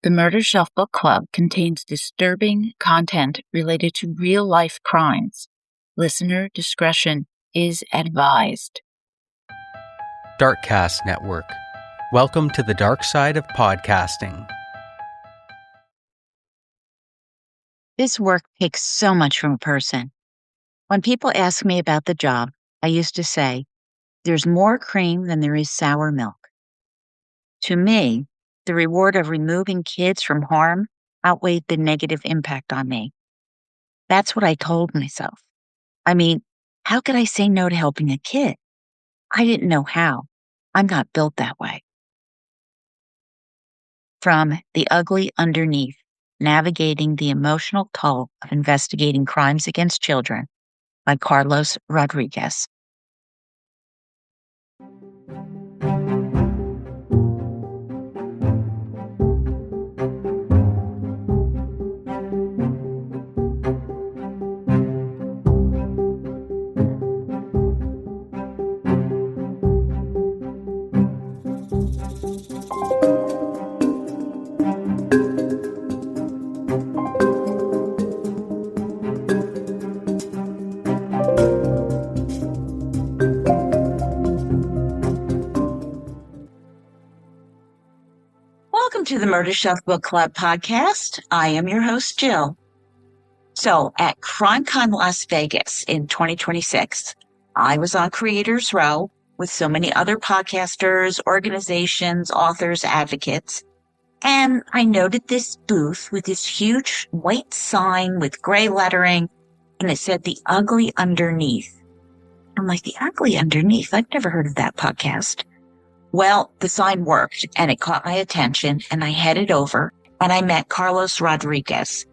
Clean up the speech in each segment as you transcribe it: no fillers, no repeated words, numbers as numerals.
The Murder Shelf Book Club contains disturbing content related to real-life crimes. Listener discretion is advised. Darkcast Network. Welcome to the dark side of podcasting. This work takes so much from a person. When people ask me about the job, I used to say, there's more cream than there is sour milk. To me, the reward of removing kids from harm outweighed the negative impact on me. That's what I told myself. I mean, how could I say no to helping a kid? I didn't know how. I'm not built that way. From The Ugly Underneath, Navigating the Emotional Toll of Investigating Crimes Against Children by Carlos Rodriquez. Welcome to the Murder Shelf Book Club podcast. I am your host, Jill. So at CrimeCon Las Vegas in 2026, I was on Creators Row with so many other podcasters, organizations, authors, advocates. And I noted this booth with this huge white sign with gray lettering, and it said The Ugly Underneath. I'm like, The Ugly Underneath? I've never heard of that podcast. Well, the sign worked and it caught my attention, and I headed over and I met Carlos Rodriquez,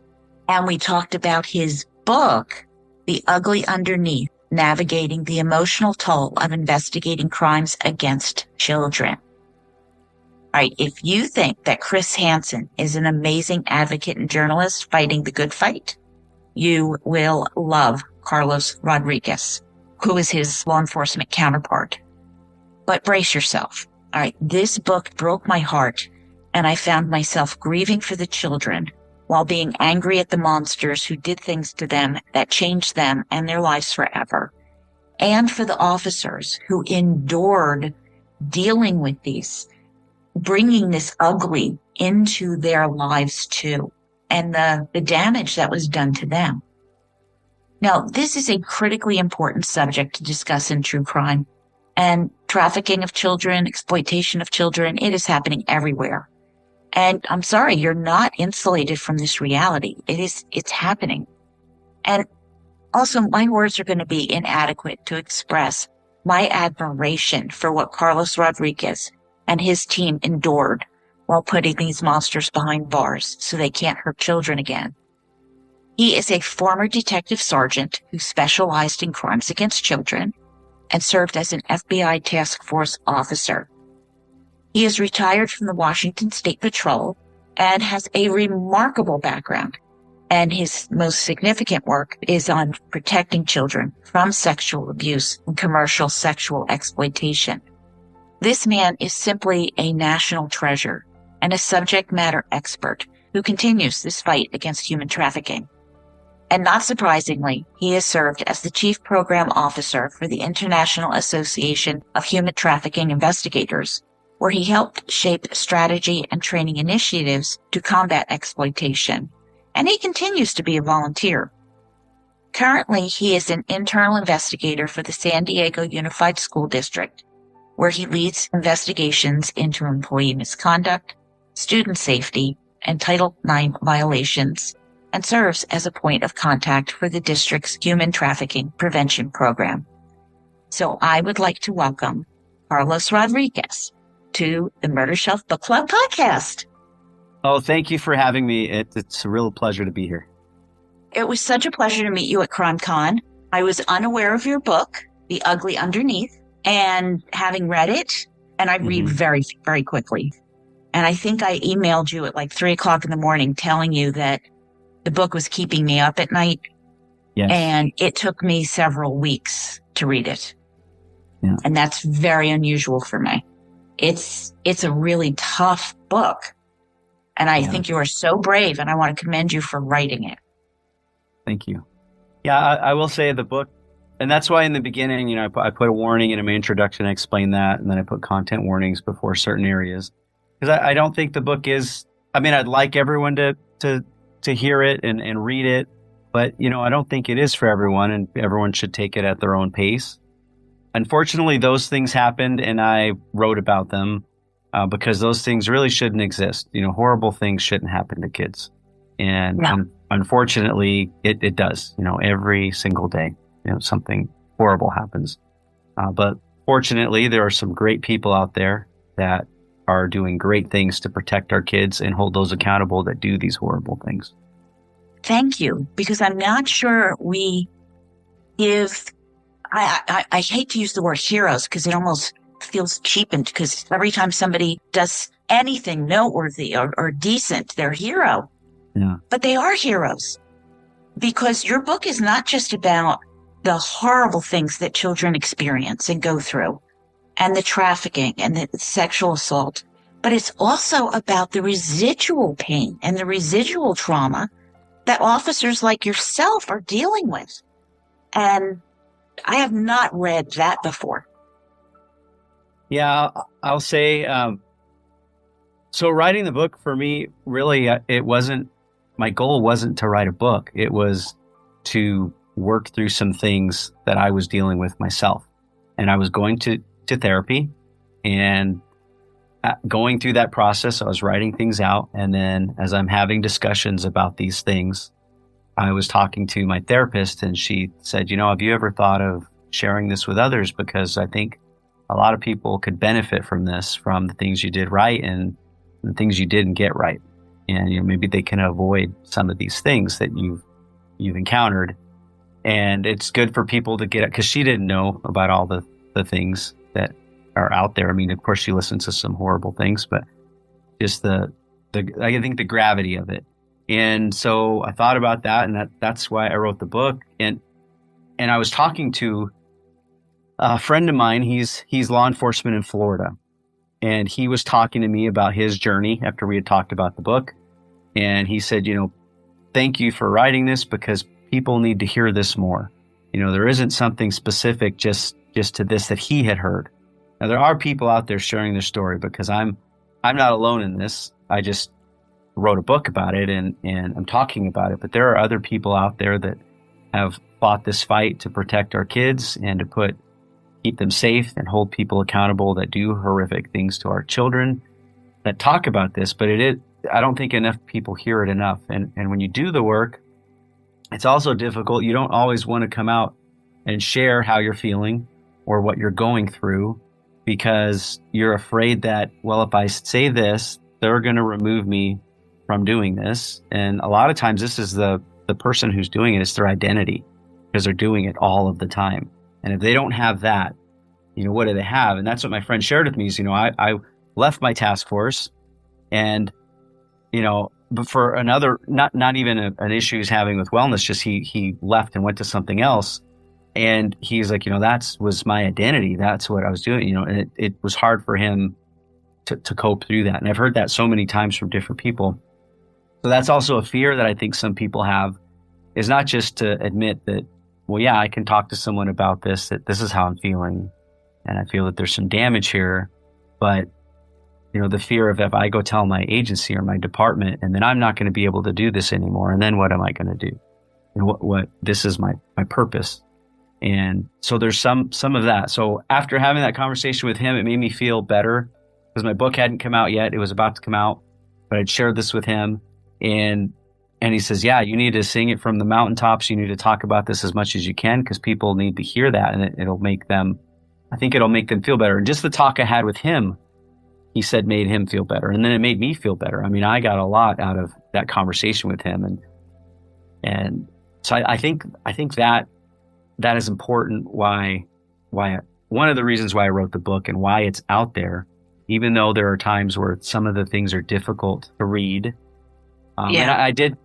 and we talked about his book, The Ugly Underneath, Navigating the Emotional Toll of Investigating Crimes Against Children. All right, if you think that Chris Hansen is an amazing advocate and journalist fighting the good fight, you will love Carlos Rodriquez, who is his law enforcement counterpart. But brace yourself. All right, this book broke my heart, and I found myself grieving for the children while being angry at the monsters who did things to them that changed them and their lives forever, and for the officers who endured dealing with these, bringing this ugly into their lives too, and the damage that was done to them. Now, this is a critically important subject to discuss in true crime. And trafficking of children, exploitation of children, it is happening everywhere. And I'm sorry, you're not insulated from this reality. It's happening. And also, my words are going to be inadequate to express my admiration for what Carlos Rodriquez and his team endured while putting these monsters behind bars so they can't hurt children again. He is a former detective sergeant who specialized in crimes against children and served as an FBI task force officer. He is retired from the Washington State Patrol and has a remarkable background. And his most significant work is on protecting children from sexual abuse and commercial sexual exploitation. This man is simply a national treasure and a subject matter expert who continues this fight against human trafficking. And not surprisingly, he has served as the Chief Program Officer for the International Association of Human Trafficking Investigators, where he helped shape strategy and training initiatives to combat exploitation. And he continues to be a volunteer. Currently, he is an internal investigator for the San Diego Unified School District, where he leads investigations into employee misconduct, student safety, and Title IX violations, and serves as a point of contact for the district's human trafficking prevention program. So I would like to welcome Carlos Rodriquez to the Murder Shelf Book Club podcast. Oh, thank you for having me. It's a real pleasure to be here. It was such a pleasure to meet you at CrimeCon. I was unaware of your book, The Ugly Underneath, and having read it, and I read very, very quickly. And I think I emailed you at like 3:00 in the morning telling you that the book was keeping me up at night. Yes. And it took me several weeks to read it. Yeah. And that's very unusual for me. It's a really tough book. And I Yeah. think you are so brave, and I want to commend you for writing it. Thank you. Yeah, I will say the book, and that's why in the beginning, I put a warning in my introduction. I explained that, and then I put content warnings before certain areas because I don't think the book is. I mean, I'd like everyone to hear it and read it, but I don't think it is for everyone, and everyone should take it at their own pace. Unfortunately, those things happened, and I wrote about them because those things really shouldn't exist. Horrible things shouldn't happen to kids, and Yeah. unfortunately, it does. Every single day, something horrible happens. But fortunately, there are some great people out there that are doing great things to protect our kids and hold those accountable that do these horrible things. Thank you, because I'm not sure we give. I hate to use the word heroes because it almost feels cheapened, because every time somebody does anything noteworthy or decent, they're a hero. Yeah. But they are heroes, because your book is not just about the horrible things that children experience and go through, and the trafficking and the sexual assault, but it's also about the residual pain and the residual trauma that officers like yourself are dealing with. And I have not read that before. Yeah, I'll say, so writing the book for me, really, my goal wasn't to write a book. It was to work through some things that I was dealing with myself. And I was going to therapy, and going through that process, I was writing things out. And then as I'm having discussions about these things, I was talking to my therapist, and she said, have you ever thought of sharing this with others? Because I think a lot of people could benefit from this, from the things you did right and the things you didn't get right. And, maybe they can avoid some of these things that you've encountered. And it's good for people to get it, because she didn't know about all the things that are out there. I mean, of course, she listened to some horrible things, but just I think the gravity of it. And so I thought about that, and that's why I wrote the book. And I was talking to a friend of mine. He's law enforcement in Florida, and he was talking to me about his journey after we had talked about the book. And he said, thank you for writing this, because people need to hear this more. There isn't something specific just to this that he had heard. Now, there are people out there sharing their story, because I'm not alone in this. I just wrote a book about it, and I'm talking about it. But there are other people out there that have fought this fight to protect our kids and to keep them safe and hold people accountable that do horrific things to our children, that talk about this. But I don't think enough people hear it enough. And when you do the work, it's also difficult. You don't always want to come out and share how you're feeling or what you're going through, because you're afraid that, well, if I say this, they're going to remove me from doing this. And a lot of times this is the person who's doing it, it's their identity, because they're doing it all of the time. And if they don't have that, what do they have? And that's what my friend shared with me is, I left my task force, and, but for another, not even an issue he's having with wellness, just he left and went to something else. And he's like, that was my identity. That's what I was doing, and it was hard for him to cope through that. And I've heard that so many times from different people. So that's also a fear that I think some people have, is not just to admit that, well, yeah, I can talk to someone about this, that this is how I'm feeling, and I feel that there's some damage here. But, the fear of, if I go tell my agency or my department, and then I'm not going to be able to do this anymore, and then what am I going to do? And what this is my purpose. And so there's some of that. So after having that conversation with him, it made me feel better, because my book hadn't come out yet. It was about to come out, but I'd shared this with him. And he says, yeah, you need to sing it from the mountaintops. You need to talk about this as much as you can, because people need to hear that, and it'll make them feel better. And just the talk I had with him, he said, made him feel better. And then it made me feel better. I mean, I got a lot out of that conversation with him. And so I think that is important. Why one of the reasons why I wrote the book, and why it's out there, even though there are times where some of the things are difficult to read. And I did,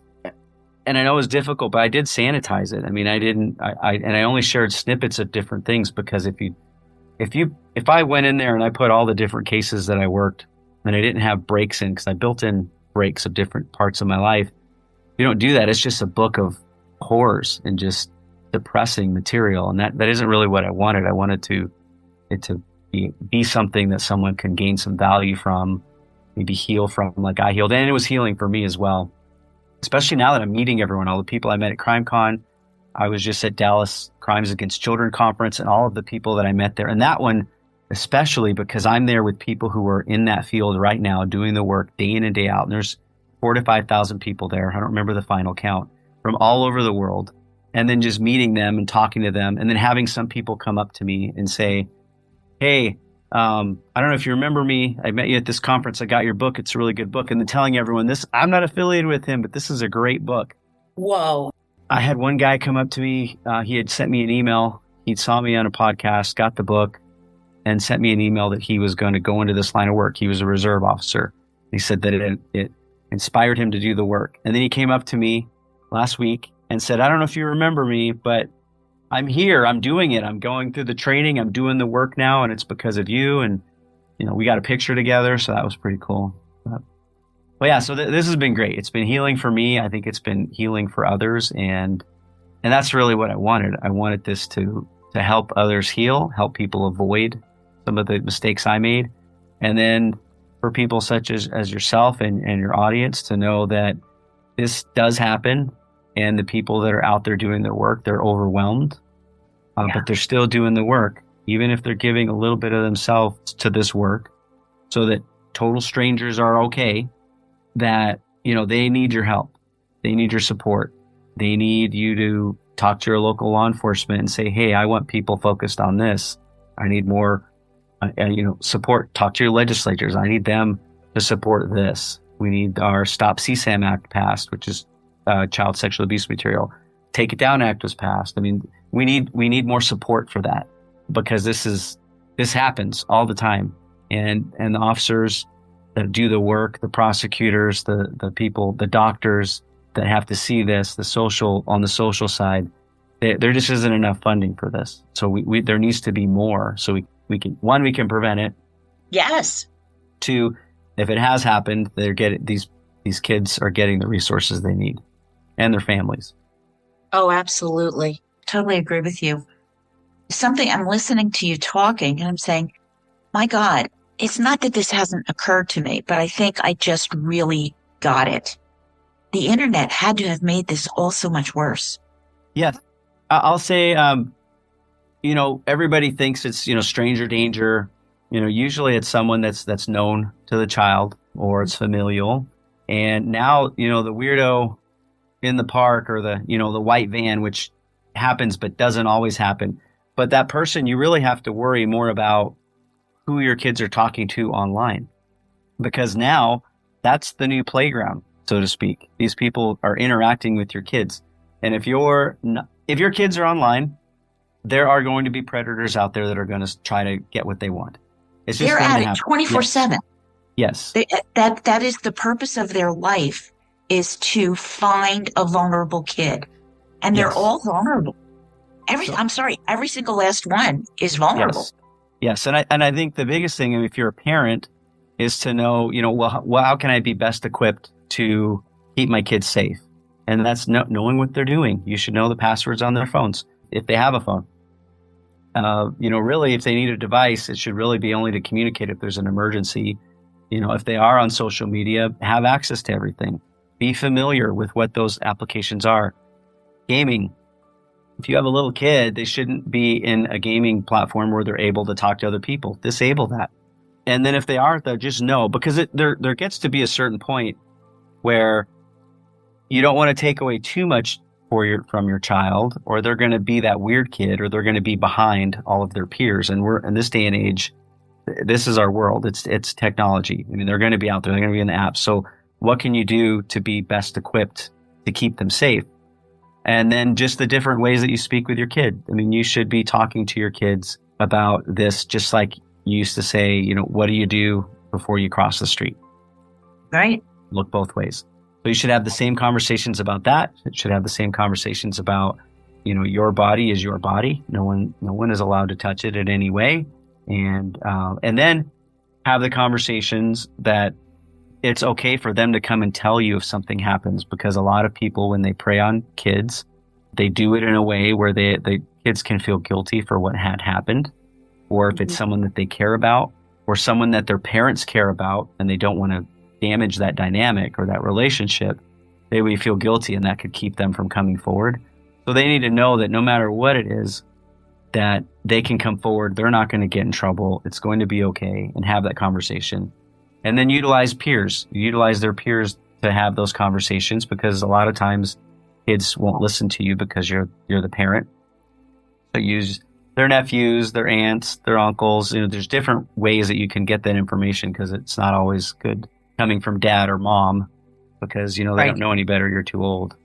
and I know it was difficult, but I did sanitize it. I mean, I only shared snippets of different things, because if I went in there and I put all the different cases that I worked, and I didn't have breaks in, because I built in breaks of different parts of my life. If you don't do that, it's just a book of horrors and just depressing material. And that isn't really what I wanted. I wanted it to be something that someone can gain some value from, maybe heal from, like I healed. And it was healing for me as well, especially now that I'm meeting everyone, all the people I met at CrimeCon. I was just at Dallas Crimes Against Children conference, and all of the people that I met there. And that one, especially because I'm there with people who are in that field right now, doing the work day in and day out. And there's 4,000 to 5,000 people there. I don't remember the final count, from all over the world. And then just meeting them and talking to them, and then having some people come up to me and say, hey, I don't know if you remember me. I met you at this conference. I got your book. It's a really good book. And then telling everyone this, I'm not affiliated with him, but this is a great book. Whoa. I had one guy come up to me. He had sent me an email. He saw me on a podcast, got the book, and sent me an email that he was going to go into this line of work. He was a reserve officer. He said that it inspired him to do the work. And then he came up to me last week and said, I don't know if you remember me, but I'm here. I'm doing it. I'm going through the training. I'm doing the work now, and it's because of you. And, we got a picture together, so that was pretty cool. But yeah, so this has been great. It's been healing for me. I think it's been healing for others. And that's really what I wanted. I wanted this to help others heal, help people avoid some of the mistakes I made. And then for people such as yourself and your audience to know that this does happen. And the people that are out there doing their work, they're overwhelmed, but they're still doing the work, even if they're giving a little bit of themselves to this work, so that total strangers are okay, that, they need your help. They need your support. They need you to talk to your local law enforcement and say, hey, I want people focused on this. I need more, support. Talk to your legislators. I need them to support this. We need our Stop CSAM Act passed, which is child sexual abuse material. Take It Down Act was passed. I mean, we need more support for that, because this happens all the time. And the officers that do the work, the prosecutors, the people, the doctors that have to see this, on the social side, there just isn't enough funding for this. So there needs to be more. So we can prevent it. Yes. Two, if it has happened, these kids are getting the resources they need, and their families. Oh, absolutely. Totally agree with you. I'm listening to you talking, and I'm saying, my God, it's not that this hasn't occurred to me, but I think I just really got it. The internet had to have made this all so much worse. Yes. I'll say, everybody thinks it's, stranger danger. Usually it's someone that's known to the child, or it's familial. And now, the weirdo in the park, or the white van, which happens but doesn't always happen. But that person, you really have to worry more about who your kids are talking to online, because now that's the new playground, so to speak. These people are interacting with your kids. And if your kids are online, there are going to be predators out there that are going to try to get what they want. It's just they're at it 24/7. Yes. That is the purpose of their life, is to find a vulnerable kid. And they're all vulnerable. Every single last one is vulnerable. Yes. And I think the biggest thing, if you're a parent, is to know, well, how can I be best equipped to keep my kids safe? And that's knowing what they're doing. You should know the passwords on their phones, if they have a phone. Really, if they need a device, it should really be only to communicate if there's an emergency. If they are on social media, have access to everything. Be familiar with what those applications are. Gaming. If you have a little kid, they shouldn't be in a gaming platform where they're able to talk to other people. Disable that. And then if they are, they'll just know, because there gets to be a certain point where you don't want to take away too much from your child, or they're going to be that weird kid, or they're going to be behind all of their peers. And we're in this day and age, this is our world. It's technology. I mean, they're going to be out there. They're going to be in the apps. So what can you do to be best equipped to keep them safe? And then just the different ways that you speak with your kid. I mean, you should be talking to your kids about this, just like you used to say, what do you do before you cross the street? Right. Look both ways. So you should have the same conversations about that. It should have the same conversations about, your body is your body. No one is allowed to touch it in any way. And then have the conversations that it's okay for them to come and tell you if something happens, because a lot of people, when they prey on kids, they do it in a way where the kids can feel guilty for what had happened, or if it's someone that they care about or someone that their parents care about and they don't want to damage that dynamic or that relationship, they would feel guilty, and that could keep them from coming forward. So they need to know that no matter what it is, that they can come forward. They're not going to get in trouble. It's going to be okay, and have that conversation. And then utilize peers, utilize their peers to have those conversations, because a lot of times kids won't listen to you because you're the parent. So use their nephews, their aunts, their uncles. There's different ways that you can get that information, because it's not always good coming from dad or mom, because, they don't know any better. You're too old.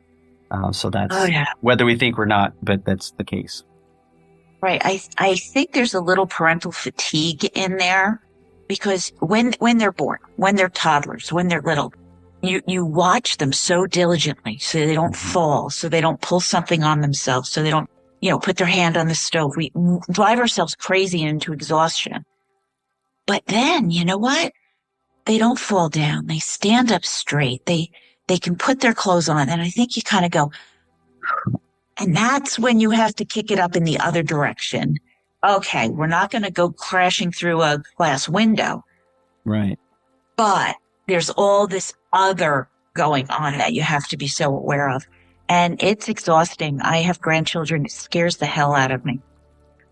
So that's whether we think we're not, but that's the case. Right. I think there's a little parental fatigue in there, because when they're born, when they're toddlers, when they're little, you watch them so diligently so they don't fall, so they don't pull something on themselves, so they don't, put their hand on the stove. We drive ourselves crazy into exhaustion. But then, you know what? They don't fall down. They stand up straight. They can put their clothes on. And I think you kind of go, and that's when you have to kick it up in the other direction. Okay, we're not going to go crashing through a glass window. Right. But there's all this other going on that you have to be so aware of. And it's exhausting. I have grandchildren. It scares the hell out of me.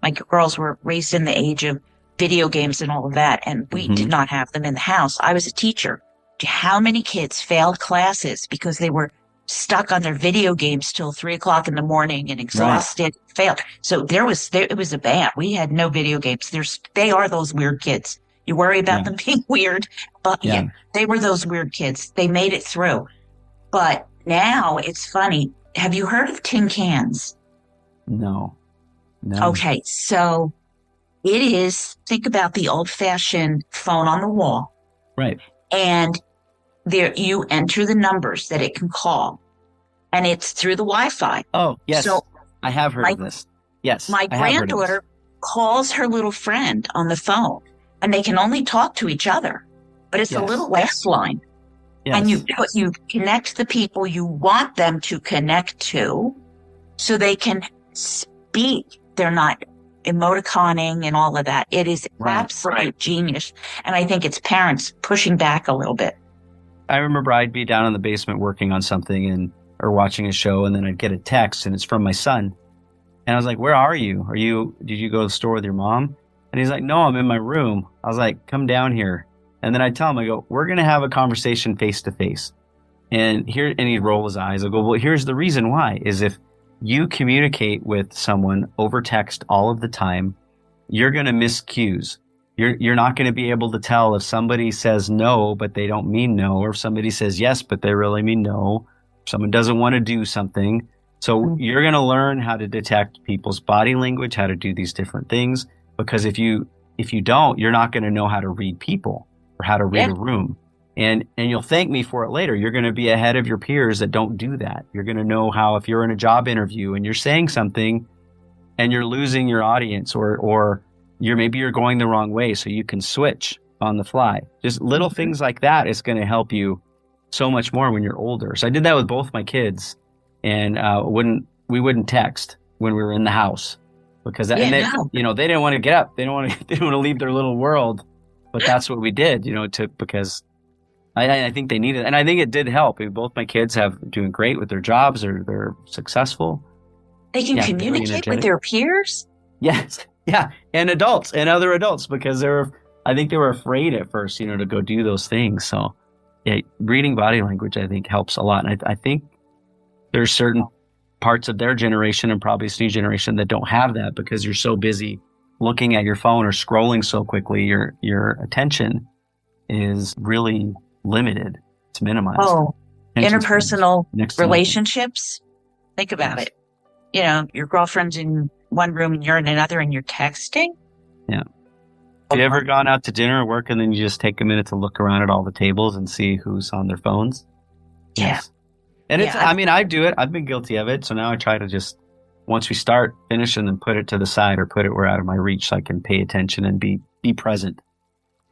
My girls were raised in the age of video games and all of that, and we did not have them in the house. I was a teacher. How many kids failed classes because they were stuck on their video games till 3:00 in the morning and exhausted, failed. So it was a ban. We had no video games. They are those weird kids. You worry about them being weird, but they were those weird kids. They made it through. But now it's funny. Have you heard of tin cans? No. Okay. So it is, think about the old fashioned phone on the wall. Right. And there you enter the numbers that it can call, and it's through the Wi-Fi. Oh, yes. So I have heard of this. Yes. My granddaughter calls her little friend on the phone, and they can only talk to each other, but it's a little last line. Yes. And you connect the people you want them to connect to so they can speak. They're not emoticoning and all of that. It is absolute genius. And I think it's parents pushing back a little bit. I remember I'd be down in the basement working on something or watching a show, and then I'd get a text, and it's from my son. And I was like, "Where are you? Did you go to the store with your mom?" And he's like, "No, I'm in my room." I was like, "Come down here." And then I tell him, I go, "We're going to have a conversation face to face." And he'd roll his eyes. I go, "Well, here's the reason why, is if you communicate with someone over text all of the time, you're going to miss cues. You're not going to be able to tell if somebody says no, but they don't mean no, or if somebody says yes, but they really mean no. Someone doesn't want to do something. So you're going to learn how to detect people's body language, how to do these different things, because if you don't, you're not going to know how to read people or how to read a room. And you'll thank me for it later. You're going to be ahead of your peers that don't do that. You're going to know how, if you're in a job interview and you're saying something and you're losing your audience, or maybe you're going the wrong way, so you can switch on the fly. Just little things like that is going to help you so much more when you're older. So I did that with both my kids, and we wouldn't text when we were in the house, because they didn't want to get up. They didn't want to leave their little world. But that's what we did, because I think they needed it. And I think it did help. Both my kids doing great with their jobs, or they're successful. They can communicate with their peers? Yes. Yeah. And adults and other adults, because I think they were afraid at first, to go do those things. So reading body language, I think, helps a lot. And I think there's certain parts of their generation, and probably this new generation, that don't have that, because you're so busy looking at your phone or scrolling so quickly. Your attention is really limited. It's minimized. Oh, interpersonal relationships. Think about it. Your girlfriend's in one room and you're in another, and you're texting. Yeah. Have you ever gone out to dinner or work, and then you just take a minute to look around at all the tables and see who's on their phones? Yeah. Yes. And I do it. I've been guilty of it. So now I try to just, once we start, finish, and then put it to the side, or put it where out of my reach, so I can pay attention and be present.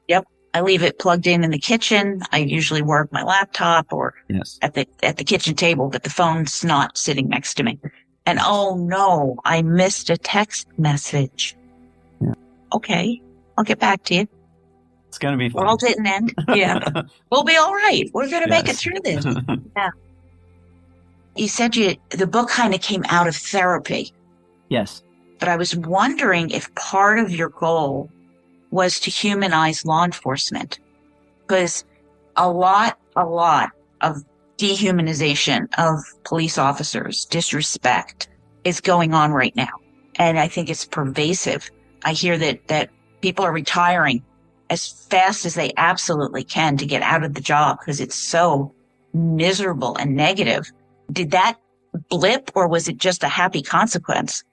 Yep. I leave it plugged in the kitchen. I usually work my laptop or Yes. at the kitchen table, but the phone's not sitting next to me. And oh no, I missed a text message. Yeah. Okay, I'll get back to you. It's going to be fun. World didn't end. Yeah. We'll be all right. We're going to make it Yes. through this. Yeah. You said the book kind of came out of therapy, Yes. but I was wondering if part of your goal was to humanize law enforcement, because a lot of dehumanization of police officers, disrespect is going on right now. And I think it's pervasive. I hear that people are retiring as fast as they absolutely can to get out of the job because it's so miserable and negative. Did that blip, or was it just a happy consequence?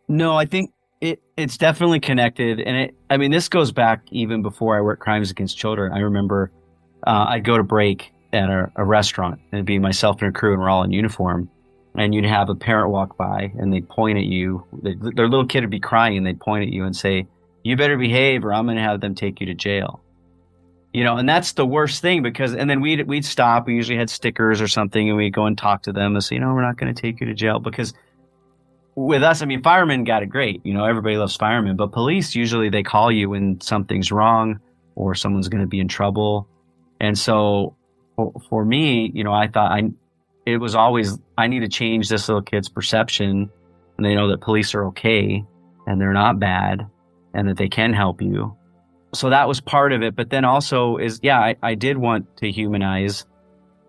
No, I think it's definitely connected. And this goes back even before I worked crimes against children. I remember I'd go to break at a restaurant, and it'd be myself and a crew, and we're all in uniform. And you'd have a parent walk by, and they'd point at you. Their little kid would be crying, and they'd point at you and say, "You better behave, or I'm going to have them take you to jail." And that's the worst thing, because, and then we'd stop. We usually had stickers or something, and we'd go and talk to them and say, "We're not going to take you to jail," because with us, firemen got it great. Everybody loves firemen, but police, usually they call you when something's wrong or someone's going to be in trouble. And so for me, I thought it was always, I need to change this little kid's perception, and they know that police are okay and they're not bad and that they can help you. So that was part of it. But then also I did want to humanize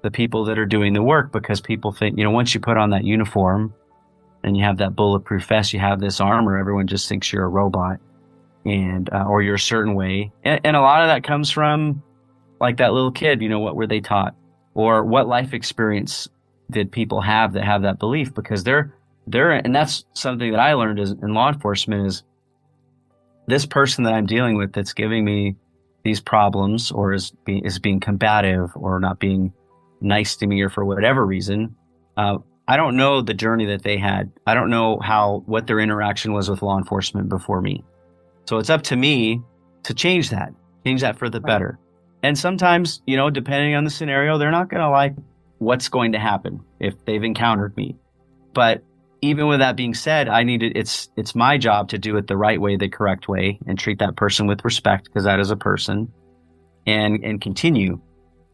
the people that are doing the work, because people think, once you put on that uniform and you have that bulletproof vest, you have this armor, everyone just thinks you're a robot, and or you're a certain way. And a lot of that comes from, like, that little kid, what were they taught? Or what life experience did people have that have that belief? Because they're and that's something that I learned in law enforcement, is this person that I'm dealing with that's giving me these problems, or is being combative, or not being nice to me, or for whatever reason, I don't know the journey that they had. I don't know what their interaction was with law enforcement before me. So it's up to me to change that for the better. And sometimes, depending on the scenario, they're not going to like what's going to happen if they've encountered me. But even with that being said, it's my job to do it the right way, the correct way, and treat that person with respect, because that is a person, and continue.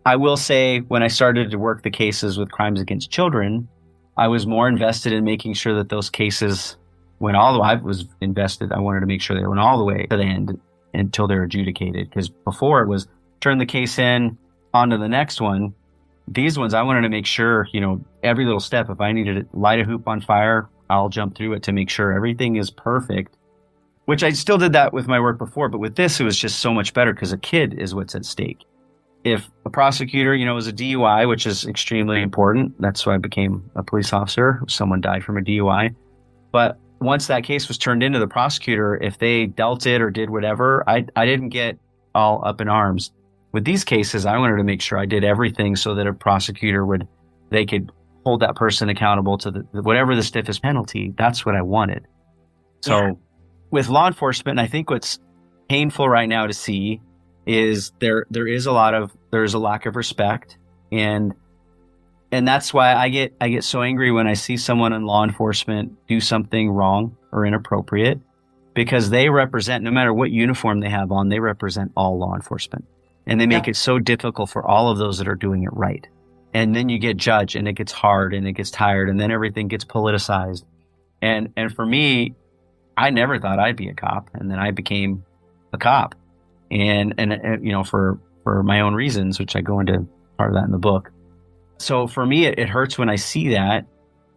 I will say, when I started to work the cases with crimes against children, I was more invested in making sure that those cases went all the way. I was invested. I wanted to make sure they went all the way to the end until they're adjudicated. Because before, it was turn the case in, on to the next one. These ones, I wanted to make sure, every little step. If I needed to light a hoop on fire, I'll jump through it to make sure everything is perfect, which I still did that with my work before. But with this, it was just so much better, because a kid is what's at stake. If a prosecutor, was a DUI, which is extremely important, that's why I became a police officer. Someone died from a DUI. But once that case was turned into the prosecutor, if they dealt it or did whatever, I didn't get all up in arms. With these cases, I wanted to make sure I did everything so that a prosecutor they could hold that person accountable to whatever the stiffest penalty. That's what I wanted. So with law enforcement, I think what's painful right now to see is there's a lack of respect, and that's why I get so angry when I see someone in law enforcement do something wrong or inappropriate, because they represent, no matter what uniform they have on, they represent all law enforcement, and they make it so difficult for all of those that are doing it right. And then you get judged, and it gets hard, and it gets tired, and then everything gets politicized. And for me, I never thought I'd be a cop, and then I became a cop. And for my own reasons, which I go into part of that in the book. So for me, it hurts when I see that,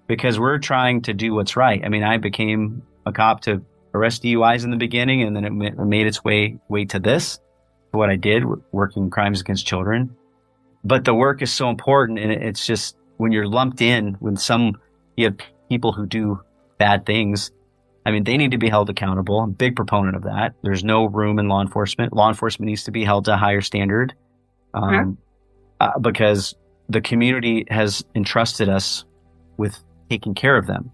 because we're trying to do what's right. I became a cop to arrest DUIs in the beginning, and then it made its way to this, what I did, working crimes against children. But the work is so important, and it's just, when you're lumped in with you have people who do bad things, they need to be held accountable. I'm a big proponent of that. There's no room in law enforcement. Law enforcement needs to be held to a higher standard, because the community has entrusted us with taking care of them.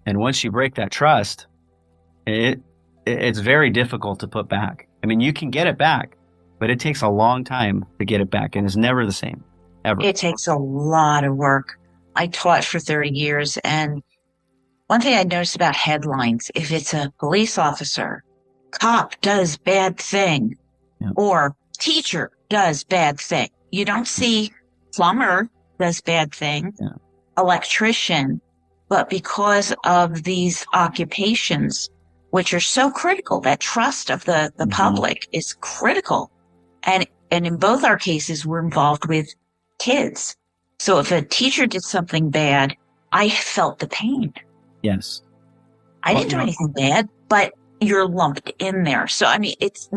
And once you break that trust, it's very difficult to put back. You can get it back, but it takes a long time to get it back, and it's never the same, ever. It takes a lot of work. I taught for 30 years, and one thing I noticed about headlines, if it's a police officer, cop does bad thing, or teacher does bad thing. You don't see plumber does bad thing, electrician, but because of these occupations, which are so critical, that trust of the public is critical. And in both our cases, we're involved with kids. So if a teacher did something bad, I felt the pain. Yes. I didn't do anything bad, but you're lumped in there. So, I mean, it's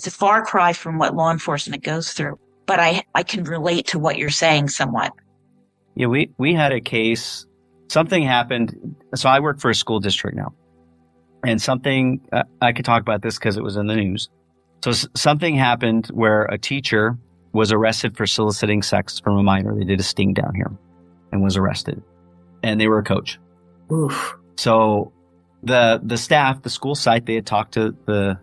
a far cry from what law enforcement goes through, but I can relate to what you're saying somewhat. Yeah, we had a case, something happened. So I work for a school district now, and something, I could talk about this because it was in the news. So something happened where a teacher was arrested for soliciting sex from a minor. They did a sting down here and was arrested, and they were a coach. Oof. So the staff, the school site, they had talked to the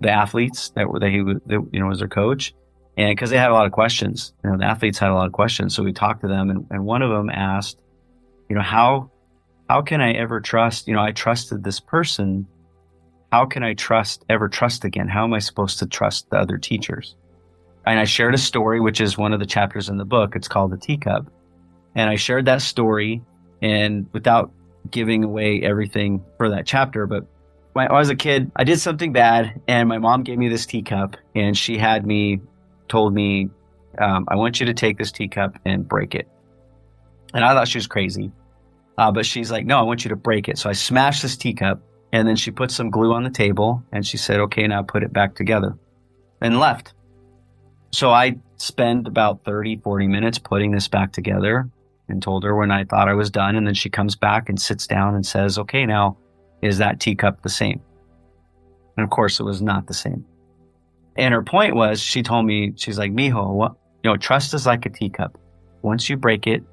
athletes that was their coach, and because they had a lot of questions, the athletes had a lot of questions. So we talked to them, and one of them asked, how can I ever trust? I trusted this person. How can I ever trust again? How am I supposed to trust the other teachers? And I shared a story, which is one of the chapters in the book. It's called The Teacup. And I shared that story, and without giving away everything for that chapter, but when I was a kid, I did something bad, and my mom gave me this teacup, and she told me, I want you to take this teacup and break it. And I thought she was crazy. But she's like, no, I want you to break it. So I smashed this teacup, and then she put some glue on the table, and she said, okay, now put it back together, and left. So I spent about 30, 40 minutes putting this back together, and told her when I thought I was done. And then she comes back and sits down and says, okay, now is that teacup the same? And of course it was not the same. And her point was, she told me, she's like, mijo, trust is like a teacup. Once you break it,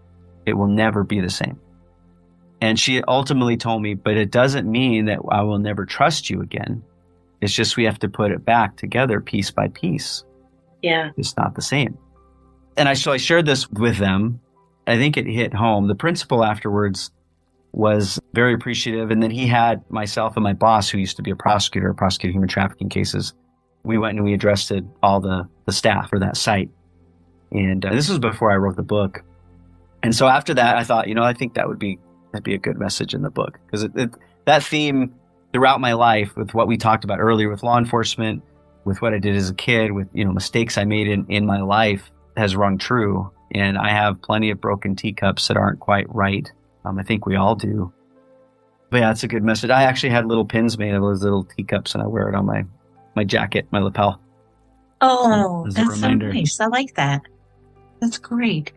it will never be the same. And she ultimately told me, but it doesn't mean that I will never trust you again. It's just, we have to put it back together piece by piece. Yeah. It's not the same. And so I shared this with them. I think it hit home. The principal afterwards was very appreciative. And then he had myself and my boss, who used to be a prosecutor, prosecute human trafficking cases. We went and we addressed all the staff for that site. And this was before I wrote the book. And so after that, I thought, I think that'd be a good message in the book, because that theme throughout my life, with what we talked about earlier with law enforcement, with what I did as a kid, with mistakes I made in my life, has rung true. And I have plenty of broken teacups that aren't quite right. I think we all do. But yeah, it's a good message. I actually had little pins made of those little teacups, and I wear it on my jacket, my lapel. Oh, that's so nice. I like that. That's great.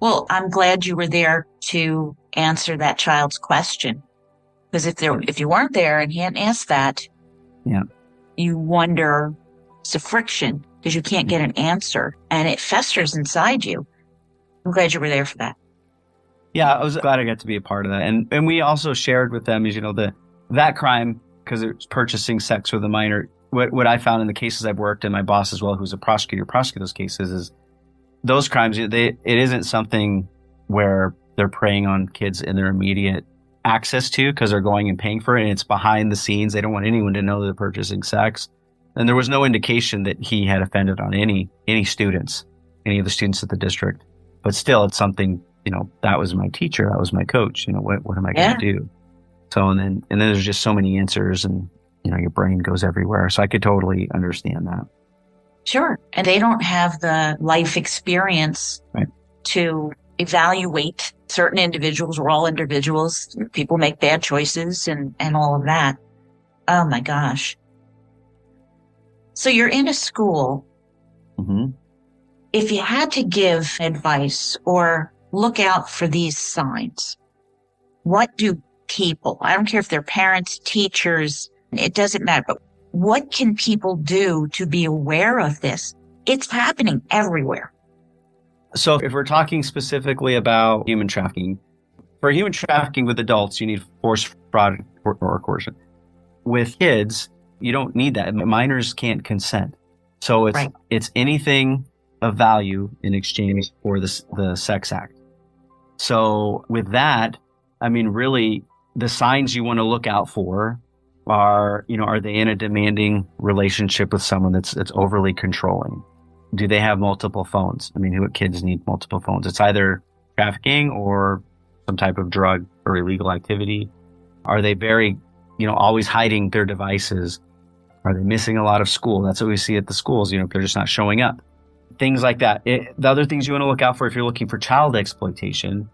Well, I'm glad you were there to answer that child's question. Because if you weren't there and he hadn't asked that, you wonder, it's a friction, because you can't get an answer, and it festers inside you. I'm glad you were there for that. Yeah, I was glad I got to be a part of that. And we also shared with them, that crime, because it was purchasing sex with a minor. What I found in the cases I've worked, and my boss as well, who's a prosecutor, prosecute those cases, is those crimes, it isn't something where they're preying on kids in their immediate access to, because they're going and paying for it, and it's behind the scenes. They don't want anyone to know they're purchasing sex. And there was no indication that he had offended on any students, any of the students at the district. But still, it's something, that was my teacher, that was my coach. What am I going to do? So, and then there's just so many answers, and, your brain goes everywhere. So I could totally understand that. Sure. And they don't have the life experience to evaluate certain individuals. We're all individuals. People make bad choices and all of that. Oh my gosh. So you're in a school. Mm-hmm. If you had to give advice or look out for these signs, what do people, I don't care if they're parents, teachers, it doesn't matter, but what can people do to be aware of this? It's happening everywhere. So if we're talking specifically about human trafficking, for human trafficking with adults, you need force, fraud, or coercion. With kids, you don't need that. Minors can't consent. So Right. it's anything of value in exchange for the sex act. So with that, I mean, really, the signs you want to look out for are, are they in a demanding relationship with someone that's overly controlling? Do they have multiple phones? I mean, kids need multiple phones? It's either trafficking or some type of drug or illegal activity. Are they very, always hiding their devices? Are they missing a lot of school? That's what we see at the schools, if they're just not showing up. Things like that. The other things you want to look out for if you're looking for child exploitation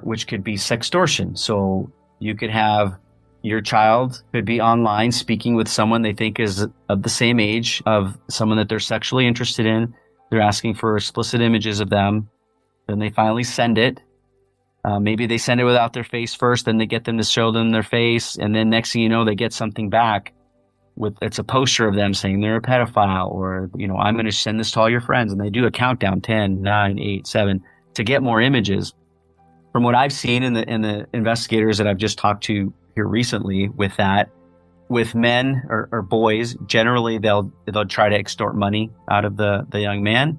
which could be sextortion. So you could have your child could be online speaking with someone they think is of the same age of someone that they're sexually interested in. They're asking for explicit images of them. Then they finally send it. Maybe they send it without their face first, then they get them to show them their face. And then next thing you know, they get something back it's a poster of them saying they're a pedophile, or, I'm going to send this to all your friends. And they do a countdown, 10, 9, 8, 7, to get more images. From what I've seen in the investigators that I've just talked to here recently with men or boys, generally they'll try to extort money out of the young man.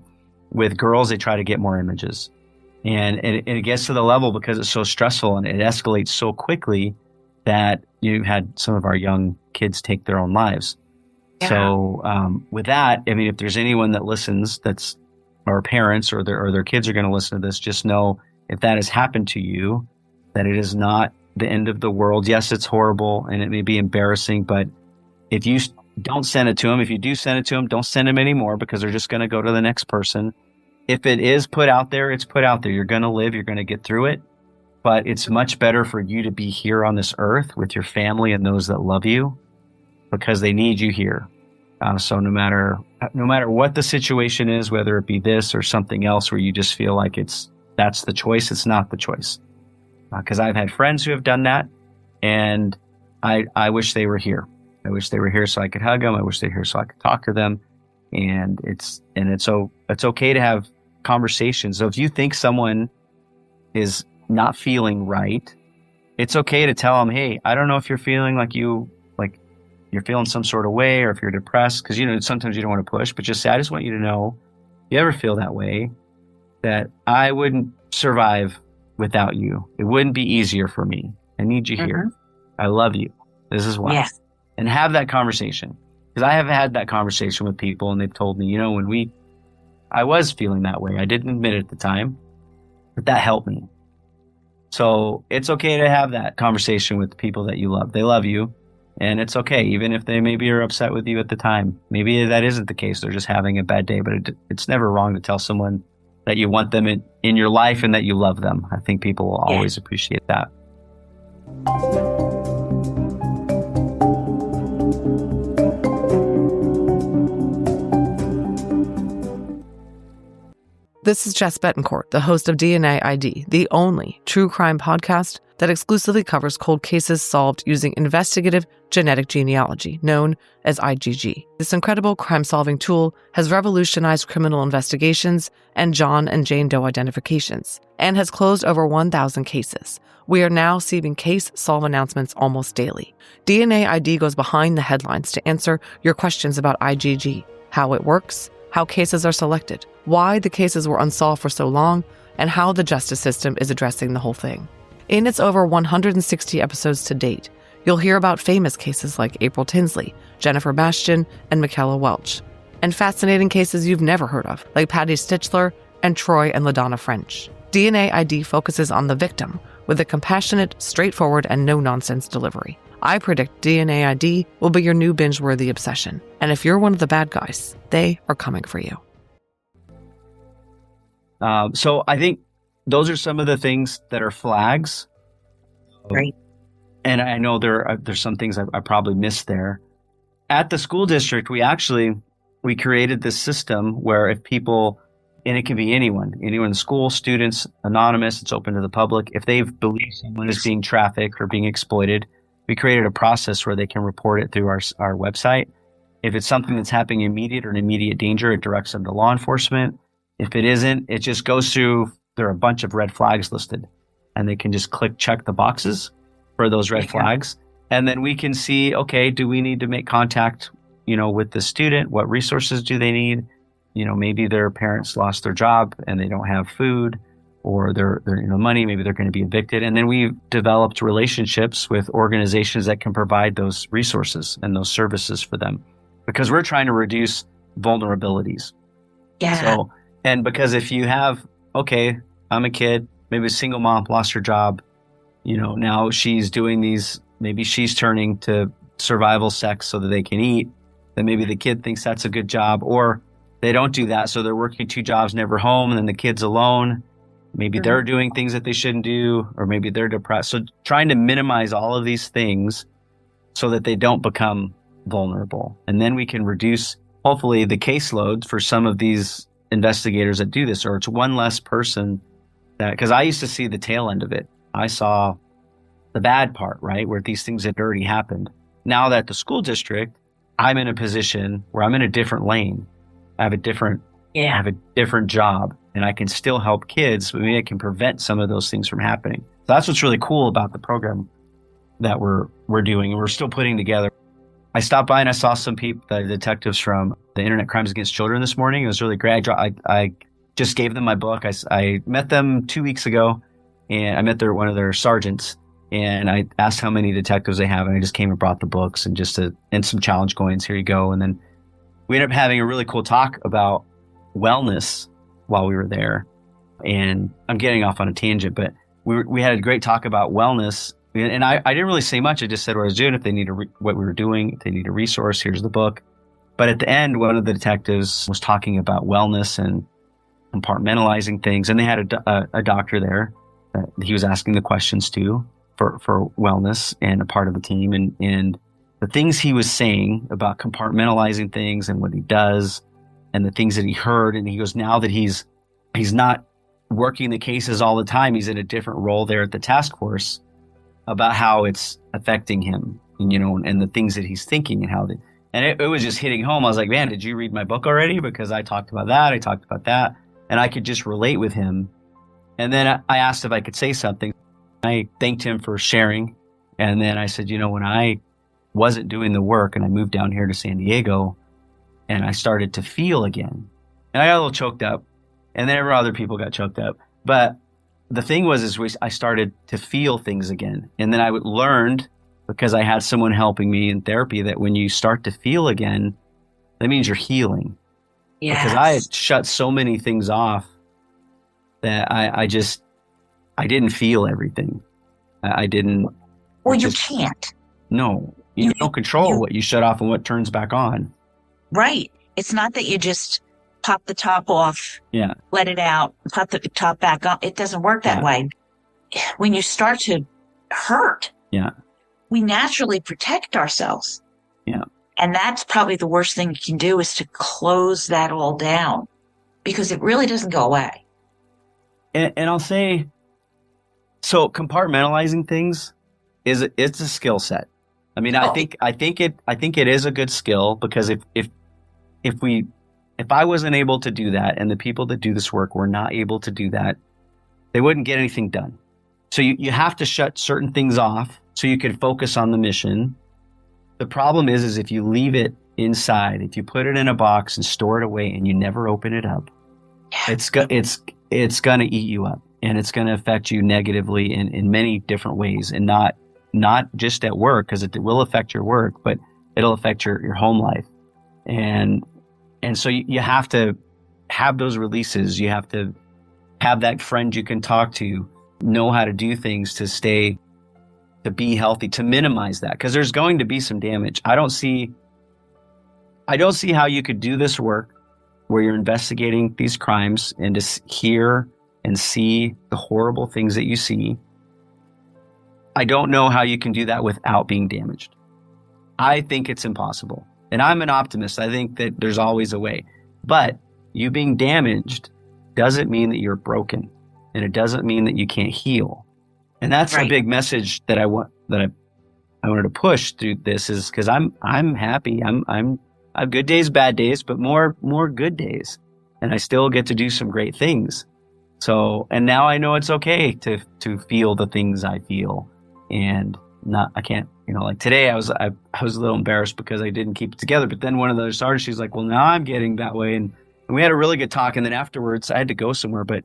With girls, they try to get more images. And it gets to the level because it's so stressful and it escalates so quickly that you had some of our young kids take their own lives. Yeah. So with that, I mean, if there's anyone that listens that's our parents or their kids are going to listen to this, just know if that has happened to you, that it is not the end of the world. Yes, it's horrible and it may be embarrassing, but if you don't send it to them, if you do send it to them, don't send them anymore because they're just going to go to the next person. If it is put out there, it's put out there. You're going to live, you're going to get through it. But it's much better for you to be here on this earth with your family and those that love you because they need you here. So no matter what the situation is, whether it be this or something else where you just feel like that's the choice, it's not the choice. Because I've had friends who have done that, and I wish they were here. I wish they were here so I could hug them. I wish they were here so I could talk to them. And it's okay to have conversations. So if you think someone is not feeling right, it's okay to tell them, hey, I don't know if you're feeling like you're feeling some sort of way, or if you're depressed, because sometimes you don't want to push, but just say, I just want you to know, if you ever feel that way, that I wouldn't survive without you. It wouldn't be easier for me. I need you here. I love you. This is why. Yes. And have that conversation. Because I have had that conversation with people and they've told me, I was feeling that way. I didn't admit it at the time, but that helped me. So it's okay to have that conversation with the people that you love. They love you, and it's okay, even if they maybe are upset with you at the time. Maybe that isn't the case. They're just having a bad day, but it's never wrong to tell someone that you want them in your life and that you love them. I think people will always appreciate that. This is Jess Betancourt, the host of DNA ID, the only true crime podcast that exclusively covers cold cases solved using investigative genetic genealogy, known as IgG. This incredible crime-solving tool has revolutionized criminal investigations and John and Jane Doe identifications, and has closed over 1,000 cases. We are now receiving case solve announcements almost daily. DNA ID goes behind the headlines to answer your questions about IgG, how it works, how cases are selected, why the cases were unsolved for so long, and how the justice system is addressing the whole thing. In its over 160 episodes to date, you'll hear about famous cases like April Tinsley, Jennifer Bastian, and Michaela Welch, and fascinating cases you've never heard of, like Patty Stichler and Troy and LaDonna French. DNA ID focuses on the victim with a compassionate, straightforward, and no-nonsense delivery. I predict DNA ID will be your new binge-worthy obsession. And if you're one of the bad guys, they are coming for you. So I think those are some of the things that are flags. Right. And I know there's some things I probably missed there. At the school district, we created this system where if people, and it can be anyone in the school, students, anonymous, it's open to the public. If they believe someone is being trafficked or being exploited, we created a process where they can report it through our website. If it's something that's happening immediate or an immediate danger, it directs them to law enforcement. If it isn't, it just goes through, there are a bunch of red flags listed, and they can just check the boxes for those red flags. And then we can see, okay, do we need to make contact with the student, what resources do they need? Maybe their parents lost their job and they don't have food or their money. Maybe they're going to be evicted. And then we've developed relationships with organizations that can provide those resources and those services for them because we're trying to reduce vulnerabilities. Yeah. So, and because if you have, okay, I'm a kid, maybe a single mom lost her job, now she's doing these, maybe she's turning to survival sex so that they can eat, then maybe the kid thinks that's a good job, or they don't do that. So they're working 2 jobs, never home, and then the kid's alone. Maybe they're doing things that they shouldn't do, or maybe they're depressed. So trying to minimize all of these things so that they don't become vulnerable. And then we can reduce, hopefully, the caseload for some of these investigators that do this, or it's one less person that, because I used to see the tail end of it. I saw the bad part, right? Where these things had already happened. Now that the school district, I'm in a position where I'm in a different lane. I have a different job, and I can still help kids, but maybe I can prevent some of those things from happening. So that's what's really cool about the program that we're doing, and we're still putting together. I stopped by and I saw some people, the detectives from the Internet Crimes Against Children this morning. It was really great. I just gave them my book. I met them 2 weeks ago, and I met one of their sergeants, and I asked how many detectives they have, and I just came and brought the books and and some challenge coins. Here you go. And then we ended up having a really cool talk about wellness while we were there. And I'm getting off on a tangent, but we had a great talk about wellness. And I didn't really say much. I just said what I was doing. If they need what we were doing, if they need a resource, here's the book. But at the end, one of the detectives was talking about wellness and compartmentalizing things. And they had a doctor there that he was asking the questions to for wellness and a part of the team. And the things he was saying about compartmentalizing things and what he does and the things that he heard. And he goes, now that he's not working the cases all the time, he's in a different role there at the task force, about how it's affecting him, and the things that he's thinking and it was just hitting home. I was like, man, did you read my book already? Because I talked about that. I talked about that, and I could just relate with him. And then I asked if I could say something. I thanked him for sharing. And then I said, when I wasn't doing the work and I moved down here to San Diego and I started to feel again, and I got a little choked up, and then other people got choked up. But the thing was, I started to feel things again. And then I learned, because I had someone helping me in therapy, that when you start to feel again, that means you're healing. Yes. Because I had shut so many things off that I didn't feel everything. I didn't. Well, you can't. No, you don't control what you shut off and what turns back on. Right. It's not that you just pop the top off, let it out, pop the top back on. It doesn't work that way. When you start to hurt, we naturally protect ourselves. Yeah. And that's probably the worst thing you can do, is to close that all down, because it really doesn't go away. And I'll say, so compartmentalizing things it's a skill set. I mean, I think it is a good skill, because if I wasn't able to do that, and the people that do this work were not able to do that, they wouldn't get anything done. So you have to shut certain things off so you can focus on the mission. The problem is if you leave it inside, if you put it in a box and store it away and you never open it up, it's going to eat you up, and it's going to affect you negatively in many different ways, and not just at work, because it will affect your work, but it'll affect your home life. And so you have to have those releases. You have to have that friend you can talk to, know how to do things to be healthy, to minimize that, because there's going to be some damage. I don't see how you could do this work where you're investigating these crimes and to hear and see the horrible things that you see. I don't know how you can do that without being damaged. I think it's impossible. And I'm an optimist. I think that there's always a way. But you being damaged doesn't mean that you're broken, and it doesn't mean that you can't heal. And that's a big message that I wanted to push through this, is because I'm happy. I have good days, bad days, but more good days, and I still get to do some great things. So, and now I know it's okay to feel the things I feel, and I can't like today I was a little embarrassed because I didn't keep it together. But then one of the other sergeants, she's like, well, now I'm getting that way. And we had a really good talk. And then afterwards I had to go somewhere, but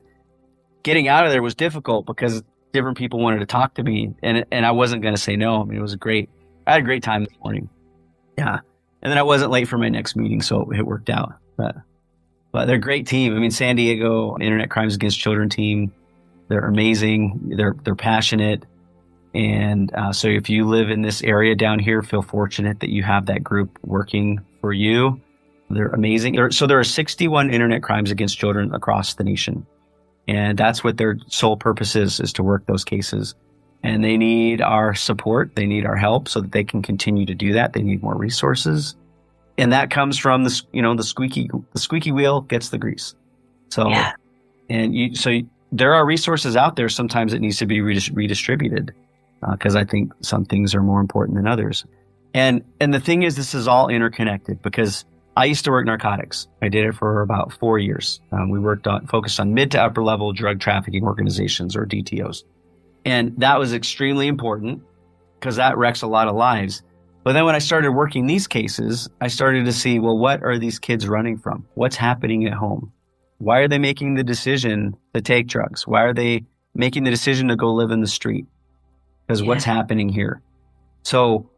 getting out of there was difficult because different people wanted to talk to me, and I wasn't going to say no. I mean, I had a great time this morning. Yeah. And then I wasn't late for my next meeting, so it worked out. But they're a great team. I mean, San Diego Internet Crimes Against Children team, they're amazing. They're passionate. And so if you live in this area down here, feel fortunate that you have that group working for you. They're amazing. So there are 61 internet crimes against children across the nation. And that's what their sole purpose is to work those cases. And they need our support. They need our help so that they can continue to do that. They need more resources. And that comes from the squeaky wheel gets the grease. So, Yeah. There are resources out there. Sometimes it needs to be redistributed because I think some things are more important than others. And the thing is, this is all interconnected because I used to work narcotics. I did it for about 4 years. We focused on mid to upper level drug trafficking organizations, or DTOs. And that was extremely important because that wrecks a lot of lives. But then when I started working these cases, I started to see, well, what are these kids running from? What's happening at home? Why are they making the decision to take drugs? Why are they making the decision to go live in the street? Because what's happening here? So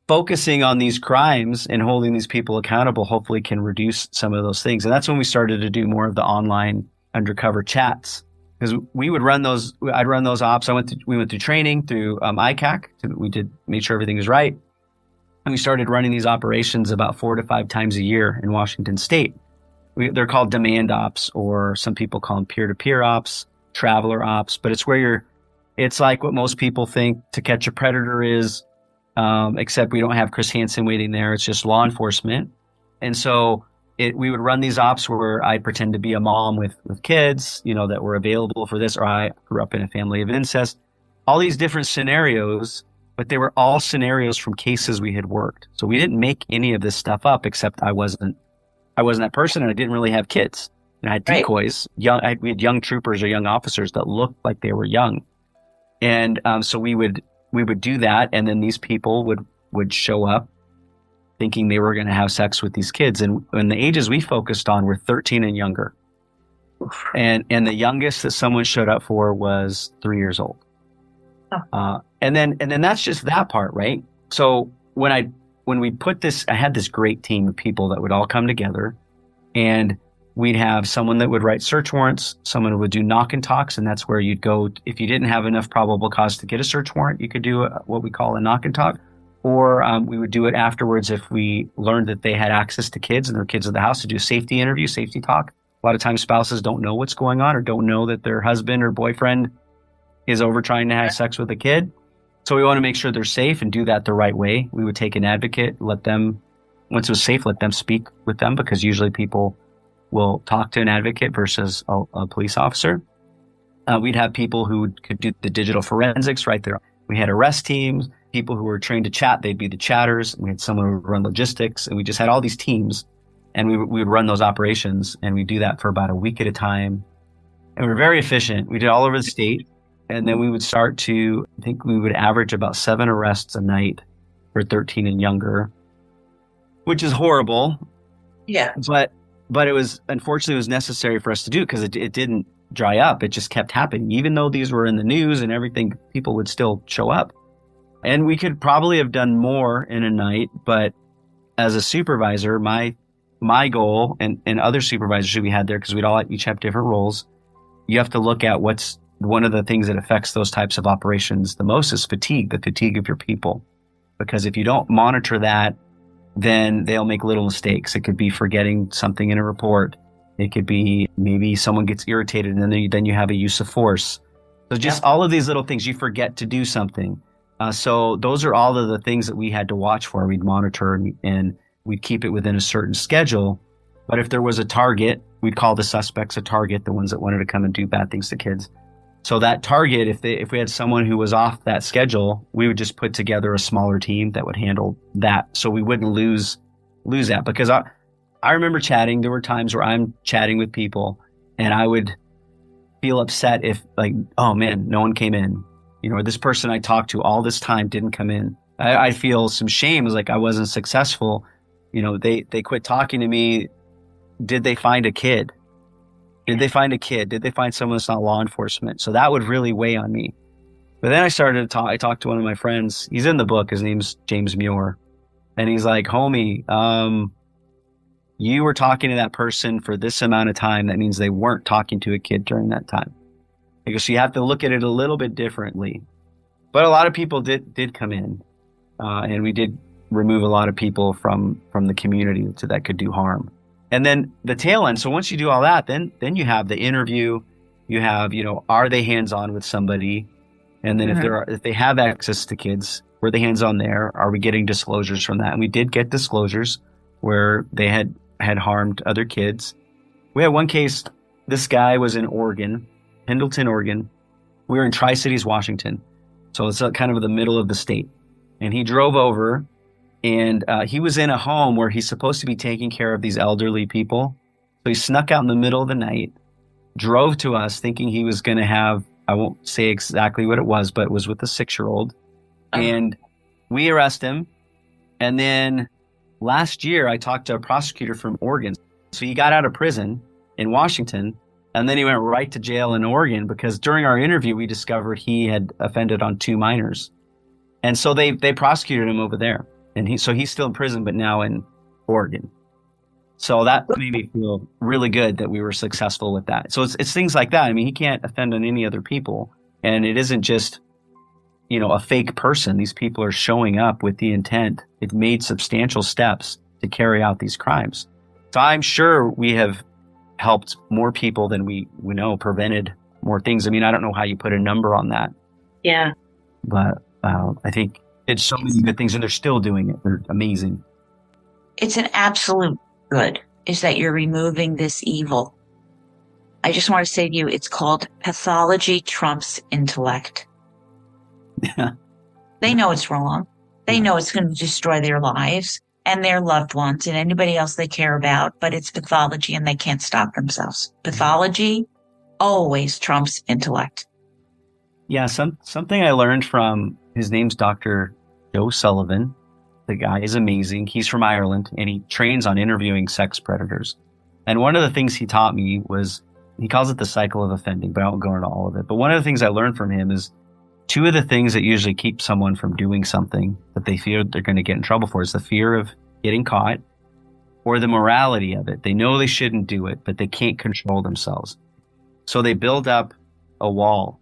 focusing on these crimes and holding these people accountable hopefully can reduce some of those things. And that's when we started to do more of the online undercover chats, because we would run those. I'd run those ops. We went through training through ICAC. Made sure everything was right. And we started running these operations about 4 to 5 times a year in Washington State. They're called demand ops, or some people call them peer-to-peer ops, traveler ops. But it's like what most people think To Catch a Predator is, except we don't have Chris Hansen waiting there. It's just law enforcement. And so we would run these ops where I pretend to be a mom with kids, that were available for this, or I grew up in a family of incest. All these different scenarios, but they were all scenarios from cases we had worked. So we didn't make any of this stuff up, except I wasn't that person, and I didn't really have kids. And I had decoys. We had young troopers or young officers that looked like they were young. And so we would do that, and then these people would show up thinking they were going to have sex with these kids. And the ages we focused on were 13 and younger. And the youngest that someone showed up for was 3 years old. And then that's just that part, right? So when we put this, I had this great team of people that would all come together, and we'd have someone that would write search warrants, someone who would do knock and talks, and that's where you'd go. If you didn't have enough probable cause to get a search warrant, you could do what we call a knock and talk, or we would do it afterwards if we learned that they had access to kids and their kids at the house, to do a safety interview, safety talk. A lot of times spouses don't know what's going on, or don't know that their husband or boyfriend is over trying to have sex with a kid. So we want to make sure they're safe and do that the right way. We would take an advocate, let them, once it was safe, let them speak with them, because usually people will talk to an advocate versus a police officer. We'd have people who could do the digital forensics right there. We had arrest teams, people who were trained to chat. They'd be the chatters. We had someone who would run logistics, and we just had all these teams, and we would run those operations, and we do that for about a week at a time. And we were very efficient. We did all over the state. And then we would start to, I think we would average about 7 arrests a night for 13 and younger, which is horrible. Yeah. But it was, unfortunately, it was necessary for us to do, because it didn't dry up. It just kept happening. Even though these were in the news and everything, people would still show up. And we could probably have done more in a night, but as a supervisor, my goal, and other supervisors who we had there, because we'd all each have different roles, you have to look at what's one of the things that affects those types of operations the most is fatigue, the fatigue of your people. Because if you don't monitor that, then they'll make little mistakes. It could be forgetting something in a report. It could be maybe someone gets irritated, and then you have a use of force. So just all of these little things, you forget to do something. So those are all of the things that we had to watch for. We'd monitor and we'd keep it within a certain schedule. But if there was a target, we'd call the suspects a target, the ones that wanted to come and do bad things to kids. So that target, if we had someone who was off that schedule, we would just put together a smaller team that would handle that, so we wouldn't lose that. Because I remember chatting. There were times where I'm chatting with people, and I would feel upset if, like, oh man, no one came in, or this person I talked to all this time didn't come in. I feel some shame. It was like I wasn't successful. They quit talking to me. Did they find a kid? Did they find a kid? Did they find someone that's not law enforcement? So that would really weigh on me. But then I started to talk. I talked to one of my friends. He's in the book. His name's James Muir. And he's like, homie, you were talking to that person for this amount of time. That means they weren't talking to a kid during that time. Because you have to look at it a little bit differently. But a lot of people did come in. And we did remove a lot of people from the community that could do harm. And then the tail end. So once you do all that, then you have the interview. You have, are they hands-on with somebody? And then if they have access to kids, were they hands-on there? Are we getting disclosures from that? And we did get disclosures where they had harmed other kids. We had one case. This guy was in Oregon, Pendleton, Oregon. We were in Tri-Cities, Washington. So it's kind of the middle of the state. And he drove over. And he was in a home where he's supposed to be taking care of these elderly people. So he snuck out in the middle of the night, drove to us thinking he was going to have, I won't say exactly what it was, but it was with a 6-year-old. And we arrest him. And then last year, I talked to a prosecutor from Oregon. So he got out of prison in Washington. And then he went right to jail in Oregon because during our interview, we discovered he had offended on 2 minors. And so they prosecuted him over there. And he's still in prison, but now in Oregon. So that made me feel really good that we were successful with that. So it's things like that. I mean, he can't offend on any other people. And it isn't just, a fake person. These people are showing up with the intent. They've made substantial steps to carry out these crimes. So I'm sure we have helped more people than we know, prevented more things. I mean, I don't know how you put a number on that. Yeah. But I think it's so many good things, and they're still doing it. They're amazing. It's an absolute good, is that you're removing this evil. I just want to say to you, it's called pathology trumps intellect. Yeah. They know it's wrong. They know it's going to destroy their lives and their loved ones and anybody else they care about, but it's pathology and they can't stop themselves. Pathology always trumps intellect. Yeah, something I learned from, his name's Dr. Joe Sullivan. The guy is amazing. He's from Ireland, and he trains on interviewing sex predators. And one of the things he taught me was, he calls it the cycle of offending, but I won't go into all of it. But one of the things I learned from him is 2 of the things that usually keep someone from doing something that they fear they're going to get in trouble for is the fear of getting caught or the morality of it. They know they shouldn't do it, but they can't control themselves. So they build up a wall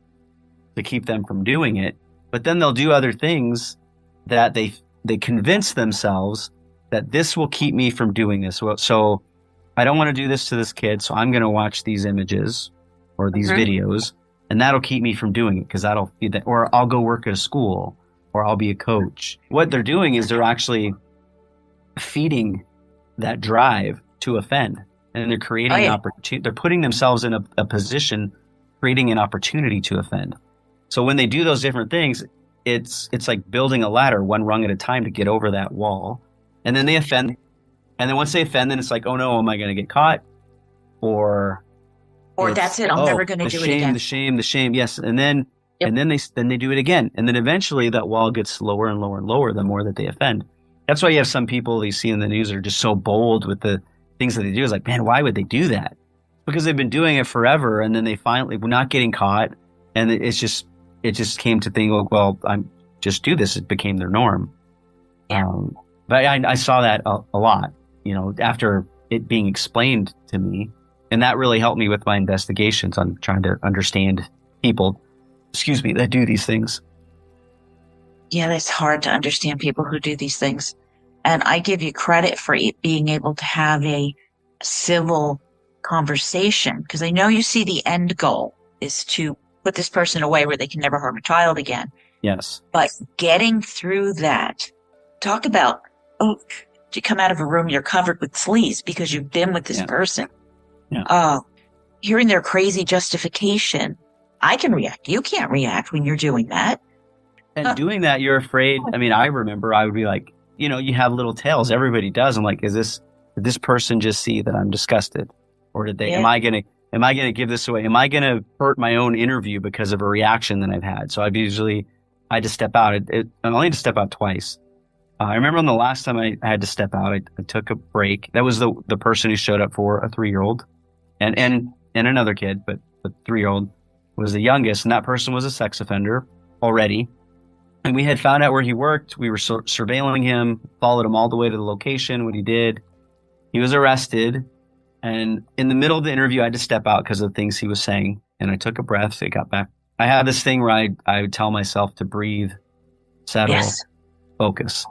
to keep them from doing it. But then they'll do other things that they convince themselves that this will keep me from doing this. So I don't want to do this to this kid, so I'm going to watch these images or these videos, and that'll keep me from doing it because that'll feed that. Or I'll go work at a school, or I'll be a coach. What they're doing is they're actually feeding that drive to offend, and they're creating an opportunity. They're putting themselves in a position, creating an opportunity to offend. So when they do those different things, it's like building a ladder, one rung at a time to get over that wall. And then they offend. And then once they offend, then it's like, oh no, am I going to get caught? Or that's it. I'm never going to do it again. The shame. Yes. And then they do it again. And then eventually that wall gets lower and lower and lower the more that they offend. That's why you have some people you see in the news that are just so bold with the things that they do. It's like, man, why would they do that? Because they've been doing it forever. And then they finally were not getting caught. And it just came to think, well, I'm just do this. It became their norm. Yeah. But I saw that a lot, after it being explained to me. And that really helped me with my investigations on trying to understand people, that do these things. Yeah, it's hard to understand people who do these things. And I give you credit for being able to have a civil conversation, because I know you see the end goal is to put this person away where they can never harm a child again. Yes. But getting through that, talk about, you come out of a room, you're covered with fleas because you've been with this person. Yeah. Hearing their crazy justification, I can react. You can't react when you're doing that. And doing that, you're afraid. I mean, I remember I would be like, you have little tales. Everybody does. I'm like, did this person just see that I'm disgusted? Or did they, am I going to give this away? Am I going to hurt my own interview because of a reaction that I've had? So I've usually I had to step out. I only had to step out twice. I remember on the last time I had to step out, I took a break. That was the person who showed up for a 3-year-old and another kid, but the 3-year-old was the youngest, and that person was a sex offender already. And we had found out where he worked. We were surveilling him, followed him all the way to the location, what he did. He was arrested. And in the middle of the interview, I had to step out because of the things he was saying. And I took a breath. It got back. I had this thing where I would tell myself to breathe, settle, Yes. focus.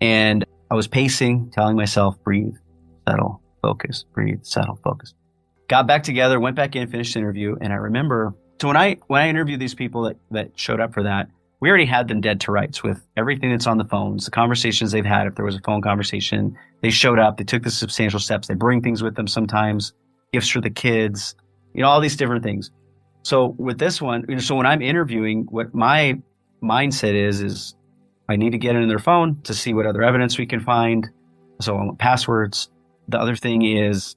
And I was pacing, telling myself, breathe, settle, focus, breathe, settle, focus. Got back together, went back in, finished the interview. And I remember, so when I interviewed these people that showed up for that, we already had them dead to rights with everything that's on the phones, the conversations they've had. If there was a phone conversation, they showed up, they took the substantial steps. They bring things with them sometimes, gifts for the kids, all these different things. So with this one, so when I'm interviewing, what my mindset is I need to get in their phone to see what other evidence we can find. So I want passwords. The other thing is,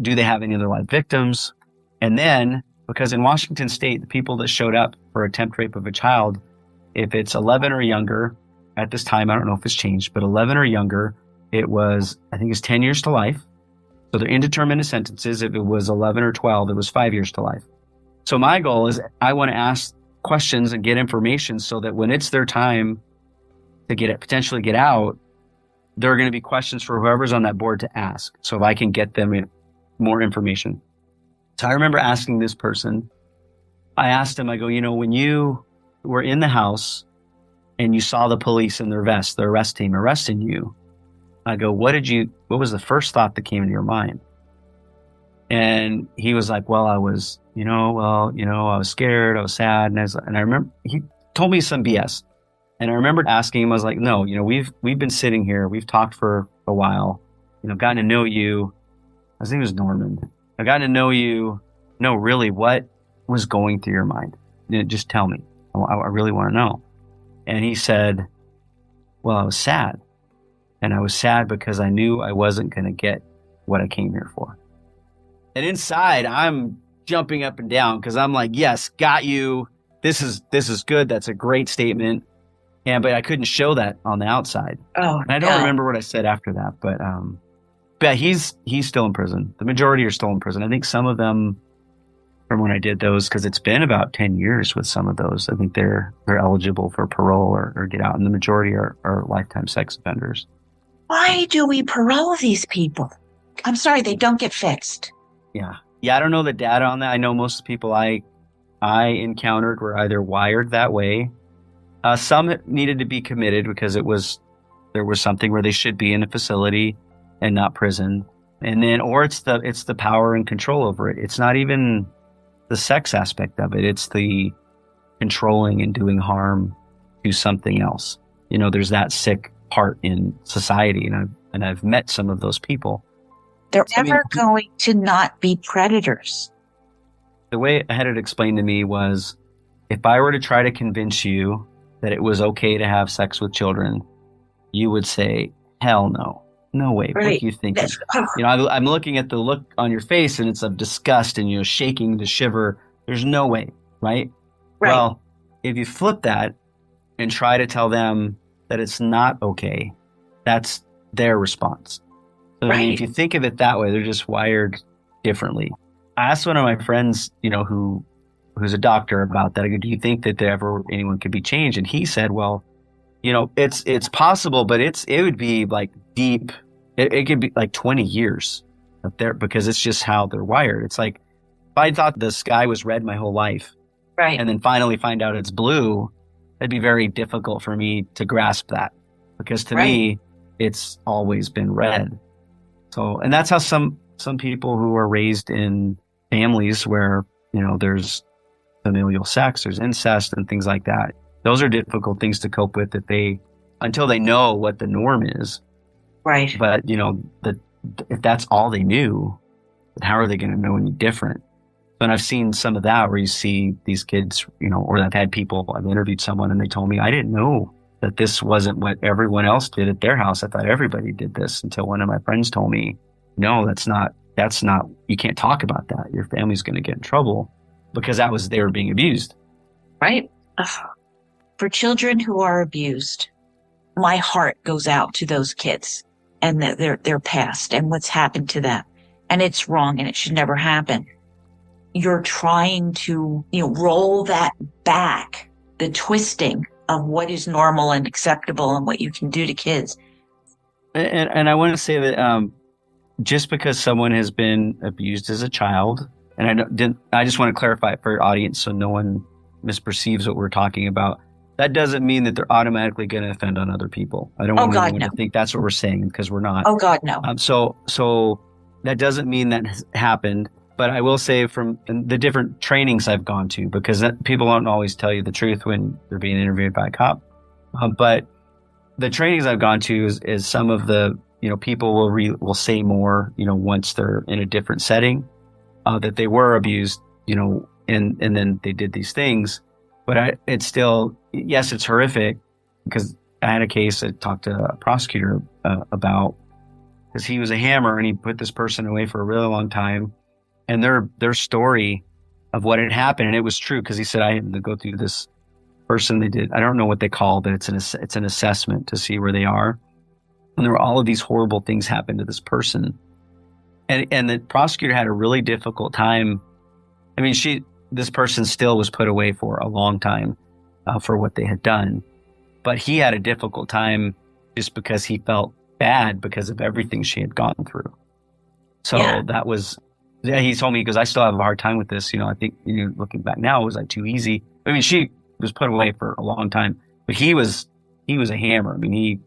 do they have any other live victims? And then, because in Washington State, the people that showed up for attempt rape of a child, if it's 11 or younger, at this time, I don't know if it's changed, but 11 or younger, it was, I think it's 10 years to life. So they're indeterminate sentences. If it was 11 or 12, it was 5 years to life. So my goal is I want to ask questions and get information so that when it's their time to potentially get out, there are going to be questions for whoever's on that board to ask. So if I can get them more information. So I remember asking this person, I asked him, I go, when you were in the house and you saw the police in their vest, the arrest team arresting you, I go, what was the first thought that came into your mind? And he was like, well, I was scared, I was sad. And I remember he told me some BS. And I remember asking him, I was like, no, we've been sitting here, we've talked for a while, gotten to know you. His name was Norman. I've gotten to know you. No, really, what was going through your mind? Just tell me. I really want to know. And he said, well, I was sad. And I was sad because I knew I wasn't going to get what I came here for. And inside, I'm jumping up and down because I'm like, yes, got you. This is good. That's a great statement. But I couldn't show that on the outside. Oh, and I don't remember what I said after that, but he's still in prison. The majority are still in prison. I think some of them, from when I did those, because it's been about 10 years with some of those, I think they're eligible for parole or get out, and the majority are lifetime sex offenders. Why do we parole these people? I'm sorry, they don't get fixed. Yeah, I don't know the data on that. I know most of the people I encountered were either wired that way. Some needed to be committed because there was something where they should be in a facility and not prison. And then, or it's the power and control over it. It's not even the sex aspect of it. It's the controlling and doing harm to something else. There's that sick part in society. And I've met some of those people. They're never going to not be predators. The way I had it explained to me was, if I were to try to convince you that it was okay to have sex with children, you would say, hell no. No way. Right. What are you thinking? I'm looking at the look on your face and it's of disgust and shaking to shiver. There's no way, right? Well, if you flip that and try to tell them that it's not okay, that's their response. So I mean, if you think of it that way, they're just wired differently. I asked one of my friends, who's a doctor about that. I go, do you think that anyone could be changed? And he said, well, it's possible, but it would be like deep. It could be like 20 years up there because it's just how they're wired. It's like, if I thought the sky was red my whole life, and then finally find out it's blue, it'd be very difficult for me to grasp that because to me, it's always been red. So, and that's how some people who are raised in families where, there's familial sex, there's incest and things like that. Those are difficult things to cope with until they know what the norm is. Right. But, if that's all they knew, then how are they going to know any different? And I've seen some of that where you see these kids, or I've had people, I've interviewed someone and they told me, I didn't know that this wasn't what everyone else did at their house. I thought everybody did this until one of my friends told me, no, that's not, you can't talk about that. Your family's going to get in trouble because they were being abused. Right. For children who are abused, my heart goes out to those kids and their past and what's happened to them. And it's wrong and it should never happen. You're trying to, roll that back, the twisting of what is normal and acceptable and what you can do to kids. And I want to say that just because someone has been abused as a child, and I just want to clarify it for your audience so no one misperceives what we're talking about. That doesn't mean that they're automatically going to offend on other people. I don't want anyone to think that's what we're saying, because we're not. Oh God, no. So that doesn't mean that has happened. But I will say from the different trainings I've gone to, because people don't always tell you the truth when they're being interviewed by a cop. But the trainings I've gone to is some of the, people will say more, once they're in a different setting, that they were abused, and then they did these things. But it's still, yes, it's horrific, because I had a case I talked to a prosecutor about, because he was a hammer and he put this person away for a really long time. And their story of what had happened, and it was true, because he said, I had to go through this person. They did, I don't know what they call, but it's an assessment to see where they are. And there were all of these horrible things happen to this person. And the prosecutor had a really difficult time. I mean, this person still was put away for a long time for what they had done. But he had a difficult time just because he felt bad because of everything she had gone through. So that was... Yeah, he told me, because I still have a hard time with this. I think, looking back now, was like too easy? I mean, she was put away for a long time, but he was a hammer. I mean,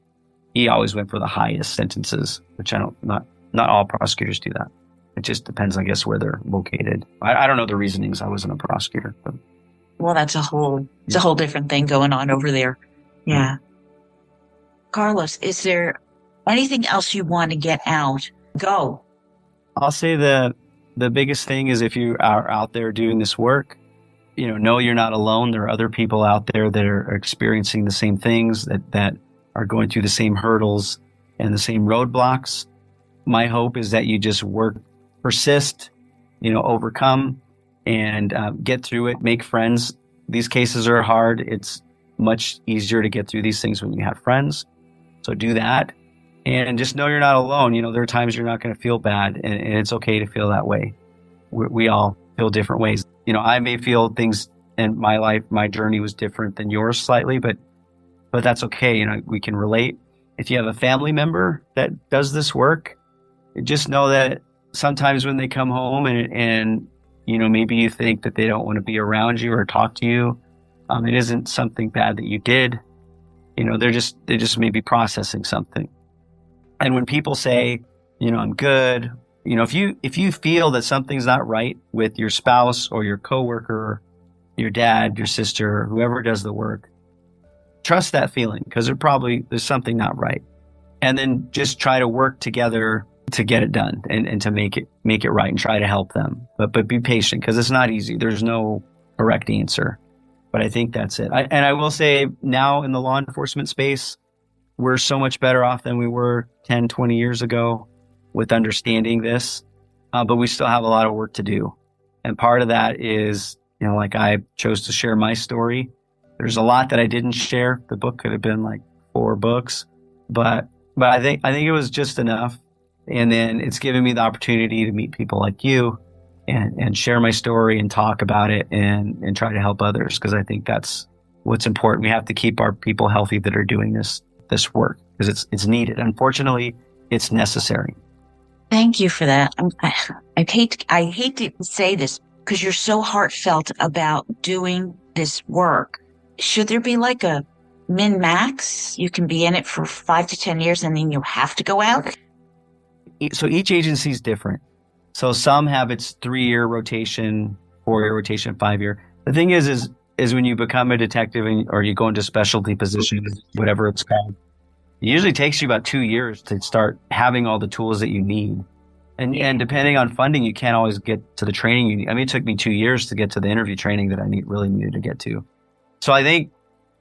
he always went for the highest sentences, which not all prosecutors do that. It just depends, I guess, where they're located. I don't know the reasonings. I wasn't a prosecutor. But. Well, it's a whole different thing going on over there. Yeah. Carlos, is there anything else you want to get out? Go. I'll say the biggest thing is, if you are out there doing this work, know you're not alone. There are other people out there that are experiencing the same things, that are going through the same hurdles and the same roadblocks. My hope is that you just persist, overcome, and get through it, make friends. These cases are hard. It's much easier to get through these things when you have friends. So do that. And just know you're not alone. There are times you're not going to feel bad, and it's okay to feel that way. We all feel different ways. I may feel things in my life, my journey was different than yours slightly, but that's okay. We can relate. If you have a family member that does this work, just know that sometimes when they come home and maybe you think that they don't want to be around you or talk to you, it isn't something bad that you did. They just may be processing something. And when people say, I'm good, if you feel that something's not right with your spouse or your coworker, your dad, your sister, whoever does the work, trust that feeling, because there's something not right. And then just try to work together to get it done and to make it right, and try to help them. But be patient, because it's not easy. There's no correct answer. But I think that's it. I will say, now in the law enforcement space, we're so much better off than we were 10, 20 years ago with understanding this, but we still have a lot of work to do. And part of that is, like I chose to share my story. There's a lot that I didn't share. The book could have been like 4 books, but I think it was just enough. And then it's given me the opportunity to meet people like you and share my story and talk about it and try to help others, because I think that's what's important. We have to keep our people healthy that are doing this work, because it's needed. Unfortunately, it's necessary. Thank you for that. I hate to say this, because you're so heartfelt about doing this work. Should there be like a min-max? You can be in it for 5 to 10 years and then you have to go out? So each agency is different. So some have its 3-year rotation, 4-year rotation, 5-year. The thing is when you become a detective or you go into specialty positions, whatever it's called, it usually takes you about 2 years to start having all the tools that you need. And depending on funding, you can't always get to the training you need. I mean, it took me 2 years to get to the interview training that I really needed to get to. So I think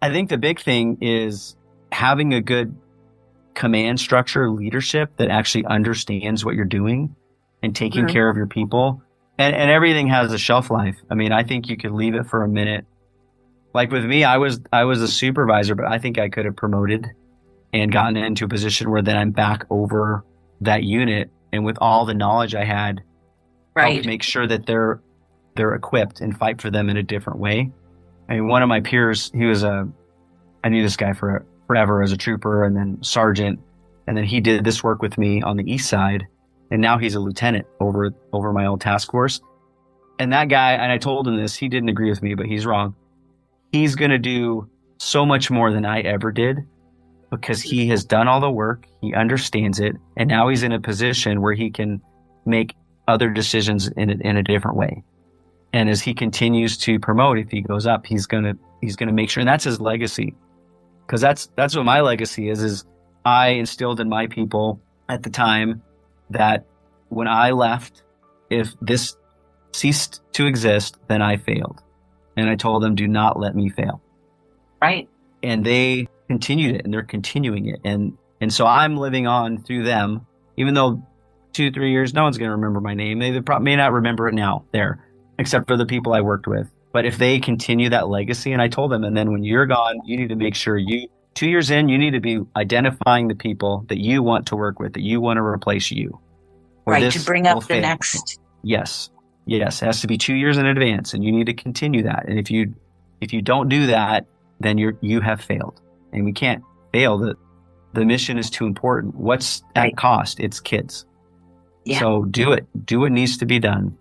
the big thing is having a good command structure, leadership that actually understands what you're doing and taking care of your people. And everything has a shelf life. I mean, I think you could leave it for a minute Like with me, I was a supervisor, but I think I could have promoted and gotten into a position where then I'm back over that unit, and with all the knowledge I had, helped make sure that they're equipped and fight for them in a different way. I mean, one of my peers, I knew this guy for forever as a trooper and then sergeant, and then he did this work with me on the east side, and now he's a lieutenant over my old task force. And that guy, and I told him this, he didn't agree with me, but he's wrong. He's going to do so much more than I ever did because he has done all the work, he understands it, and now he's in a position where he can make other decisions in a different way. And as he continues to promote, if he goes up, he's gonna make sure, and that's his legacy. Because that's what my legacy is I instilled in my people at the time that when I left, if this ceased to exist, then I failed. And I told them, do not let me fail. Right. And they continued it, and they're continuing it. And so I'm living on through them, even though 2-3 years, no one's going to remember my name. They may not remember it now there, except for the people I worked with. But if they continue that legacy, and I told them, and then when you're gone, you need to make sure 2 years in, you need to be identifying the people that you want to work with, that you want to replace you. Right, to bring up the next. Yes. It has to be 2 years in advance, and you need to continue that. And if you don't do that, then you have failed. And we can't fail. The mission is too important. What's at cost? It's kids. Yeah. So do it. Do what needs to be done,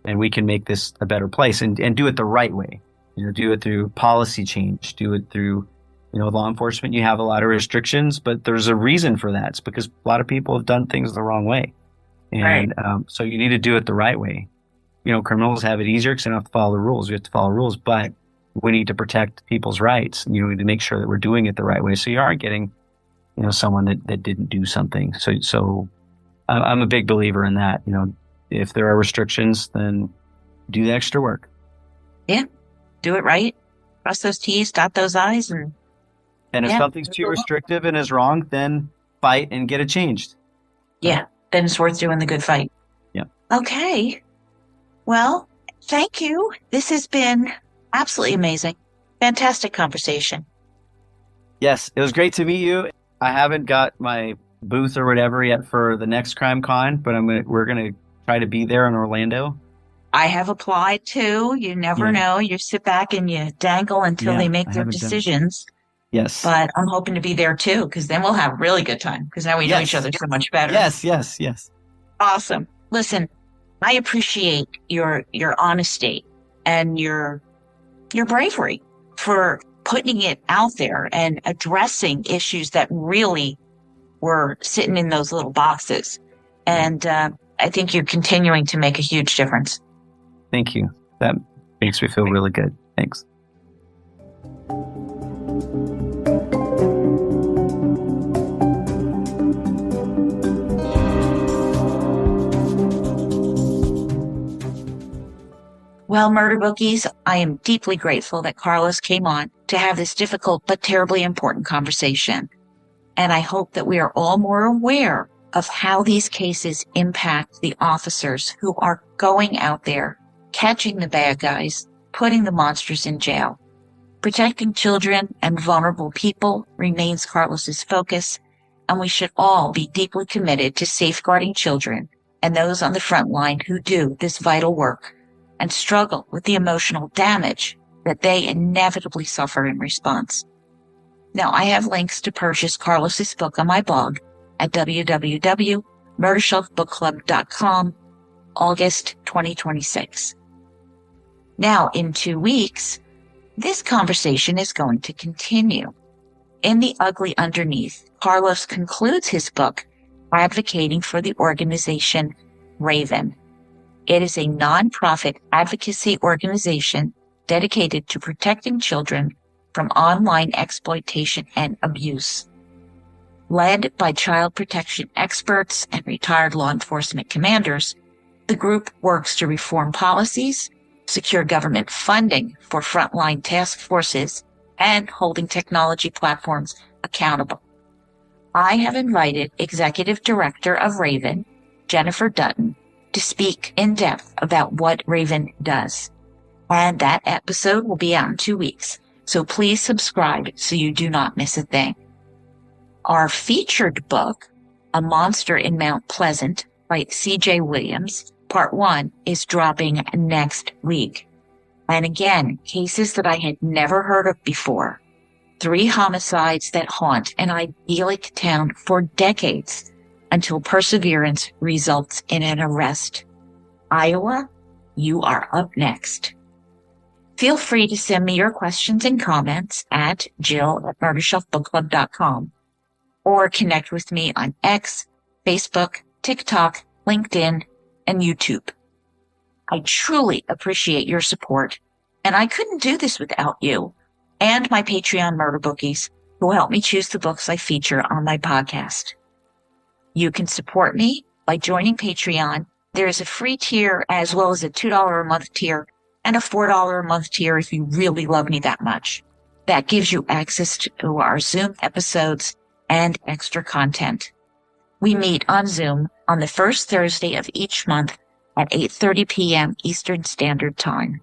and we can make this a better place, and do it the right way. Do it through policy change. Do it through, law enforcement. You have a lot of restrictions, but there's a reason for that. It's because a lot of people have done things the wrong way. And so you need to do it the right way. Criminals have it easier because they don't have to follow the rules. We have to follow rules, but we need to protect people's rights. We need to make sure that we're doing it the right way. So you aren't getting, someone that didn't do something. So I'm a big believer in that. If there are restrictions, then do the extra work. Yeah. Do it right. Cross those T's, dot those I's. And if something's too restrictive and is wrong, then fight and get it changed. Yeah. Then it's worth doing the good fight. Yeah. Okay. Well, thank you. This has been absolutely amazing. Fantastic conversation. Yes. It was great to meet you. I haven't got my booth or whatever yet for the next Crime Con, but we're going to try to be there in Orlando. I have applied too. You never know. You sit back and you dangle until they make their decisions. Yes. But I'm hoping to be there too, because then we'll have a really good time, because now we know each other so much better. Yes. Awesome. Listen, I appreciate your honesty and your bravery for putting it out there and addressing issues that really were sitting in those little boxes. And I think you're continuing to make a huge difference. Thank you. That makes me feel really good. Thanks. Well, Murder Bookies, I am deeply grateful that Carlos came on to have this difficult but terribly important conversation. And I hope that we are all more aware of how these cases impact the officers who are going out there, catching the bad guys, putting the monsters in jail. Protecting children and vulnerable people remains Carlos's focus, and we should all be deeply committed to safeguarding children and those on the front line who do this vital work and struggle with the emotional damage that they inevitably suffer in response. Now, I have links to purchase Carlos's book on my blog at www.murdershelfbookclub.com, August 2026. Now, in 2 weeks, this conversation is going to continue. In The Ugly Underneath, Carlos concludes his book advocating for the organization Raven. It is a nonprofit advocacy organization dedicated to protecting children from online exploitation and abuse. Led by child protection experts and retired law enforcement commanders, the group works to reform policies, secure government funding for frontline task forces, and holding technology platforms accountable. I have invited Executive Director of Raven, Jennifer Dutton, to speak in depth about what Raven does. And that episode will be out in 2 weeks. So please subscribe so you do not miss a thing. Our featured book, A Monster in Mount Pleasant by C.J. Williams, Part 1, is dropping next week. And again, cases that I had never heard of before. 3 homicides that haunt an idyllic town for decades until perseverance results in an arrest. Iowa, you are up next. Feel free to send me your questions and comments at jill@murdershelfbookclub.com or connect with me on X, Facebook, TikTok, LinkedIn, and YouTube. I truly appreciate your support, and I couldn't do this without you and my Patreon murder bookies who help me choose the books I feature on my podcast. You can support me by joining Patreon. There is a free tier as well as a $2 a month tier and a $4 a month tier if you really love me that much. That gives you access to our Zoom episodes and extra content. We meet on Zoom on the first Thursday of each month at 8:30 p.m. Eastern Standard Time.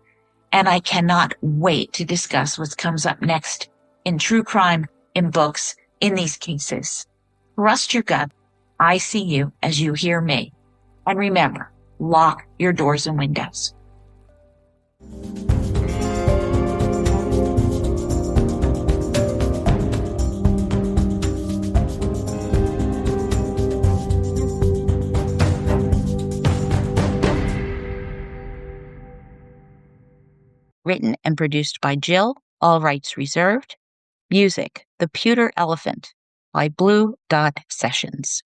And I cannot wait to discuss what comes up next in true crime, in books, in these cases. Trust your gut. I see you as you hear me. And remember, lock your doors and windows. Written and produced by Jill, all rights reserved. Music, The Pewter Elephant by Blue Dot Sessions.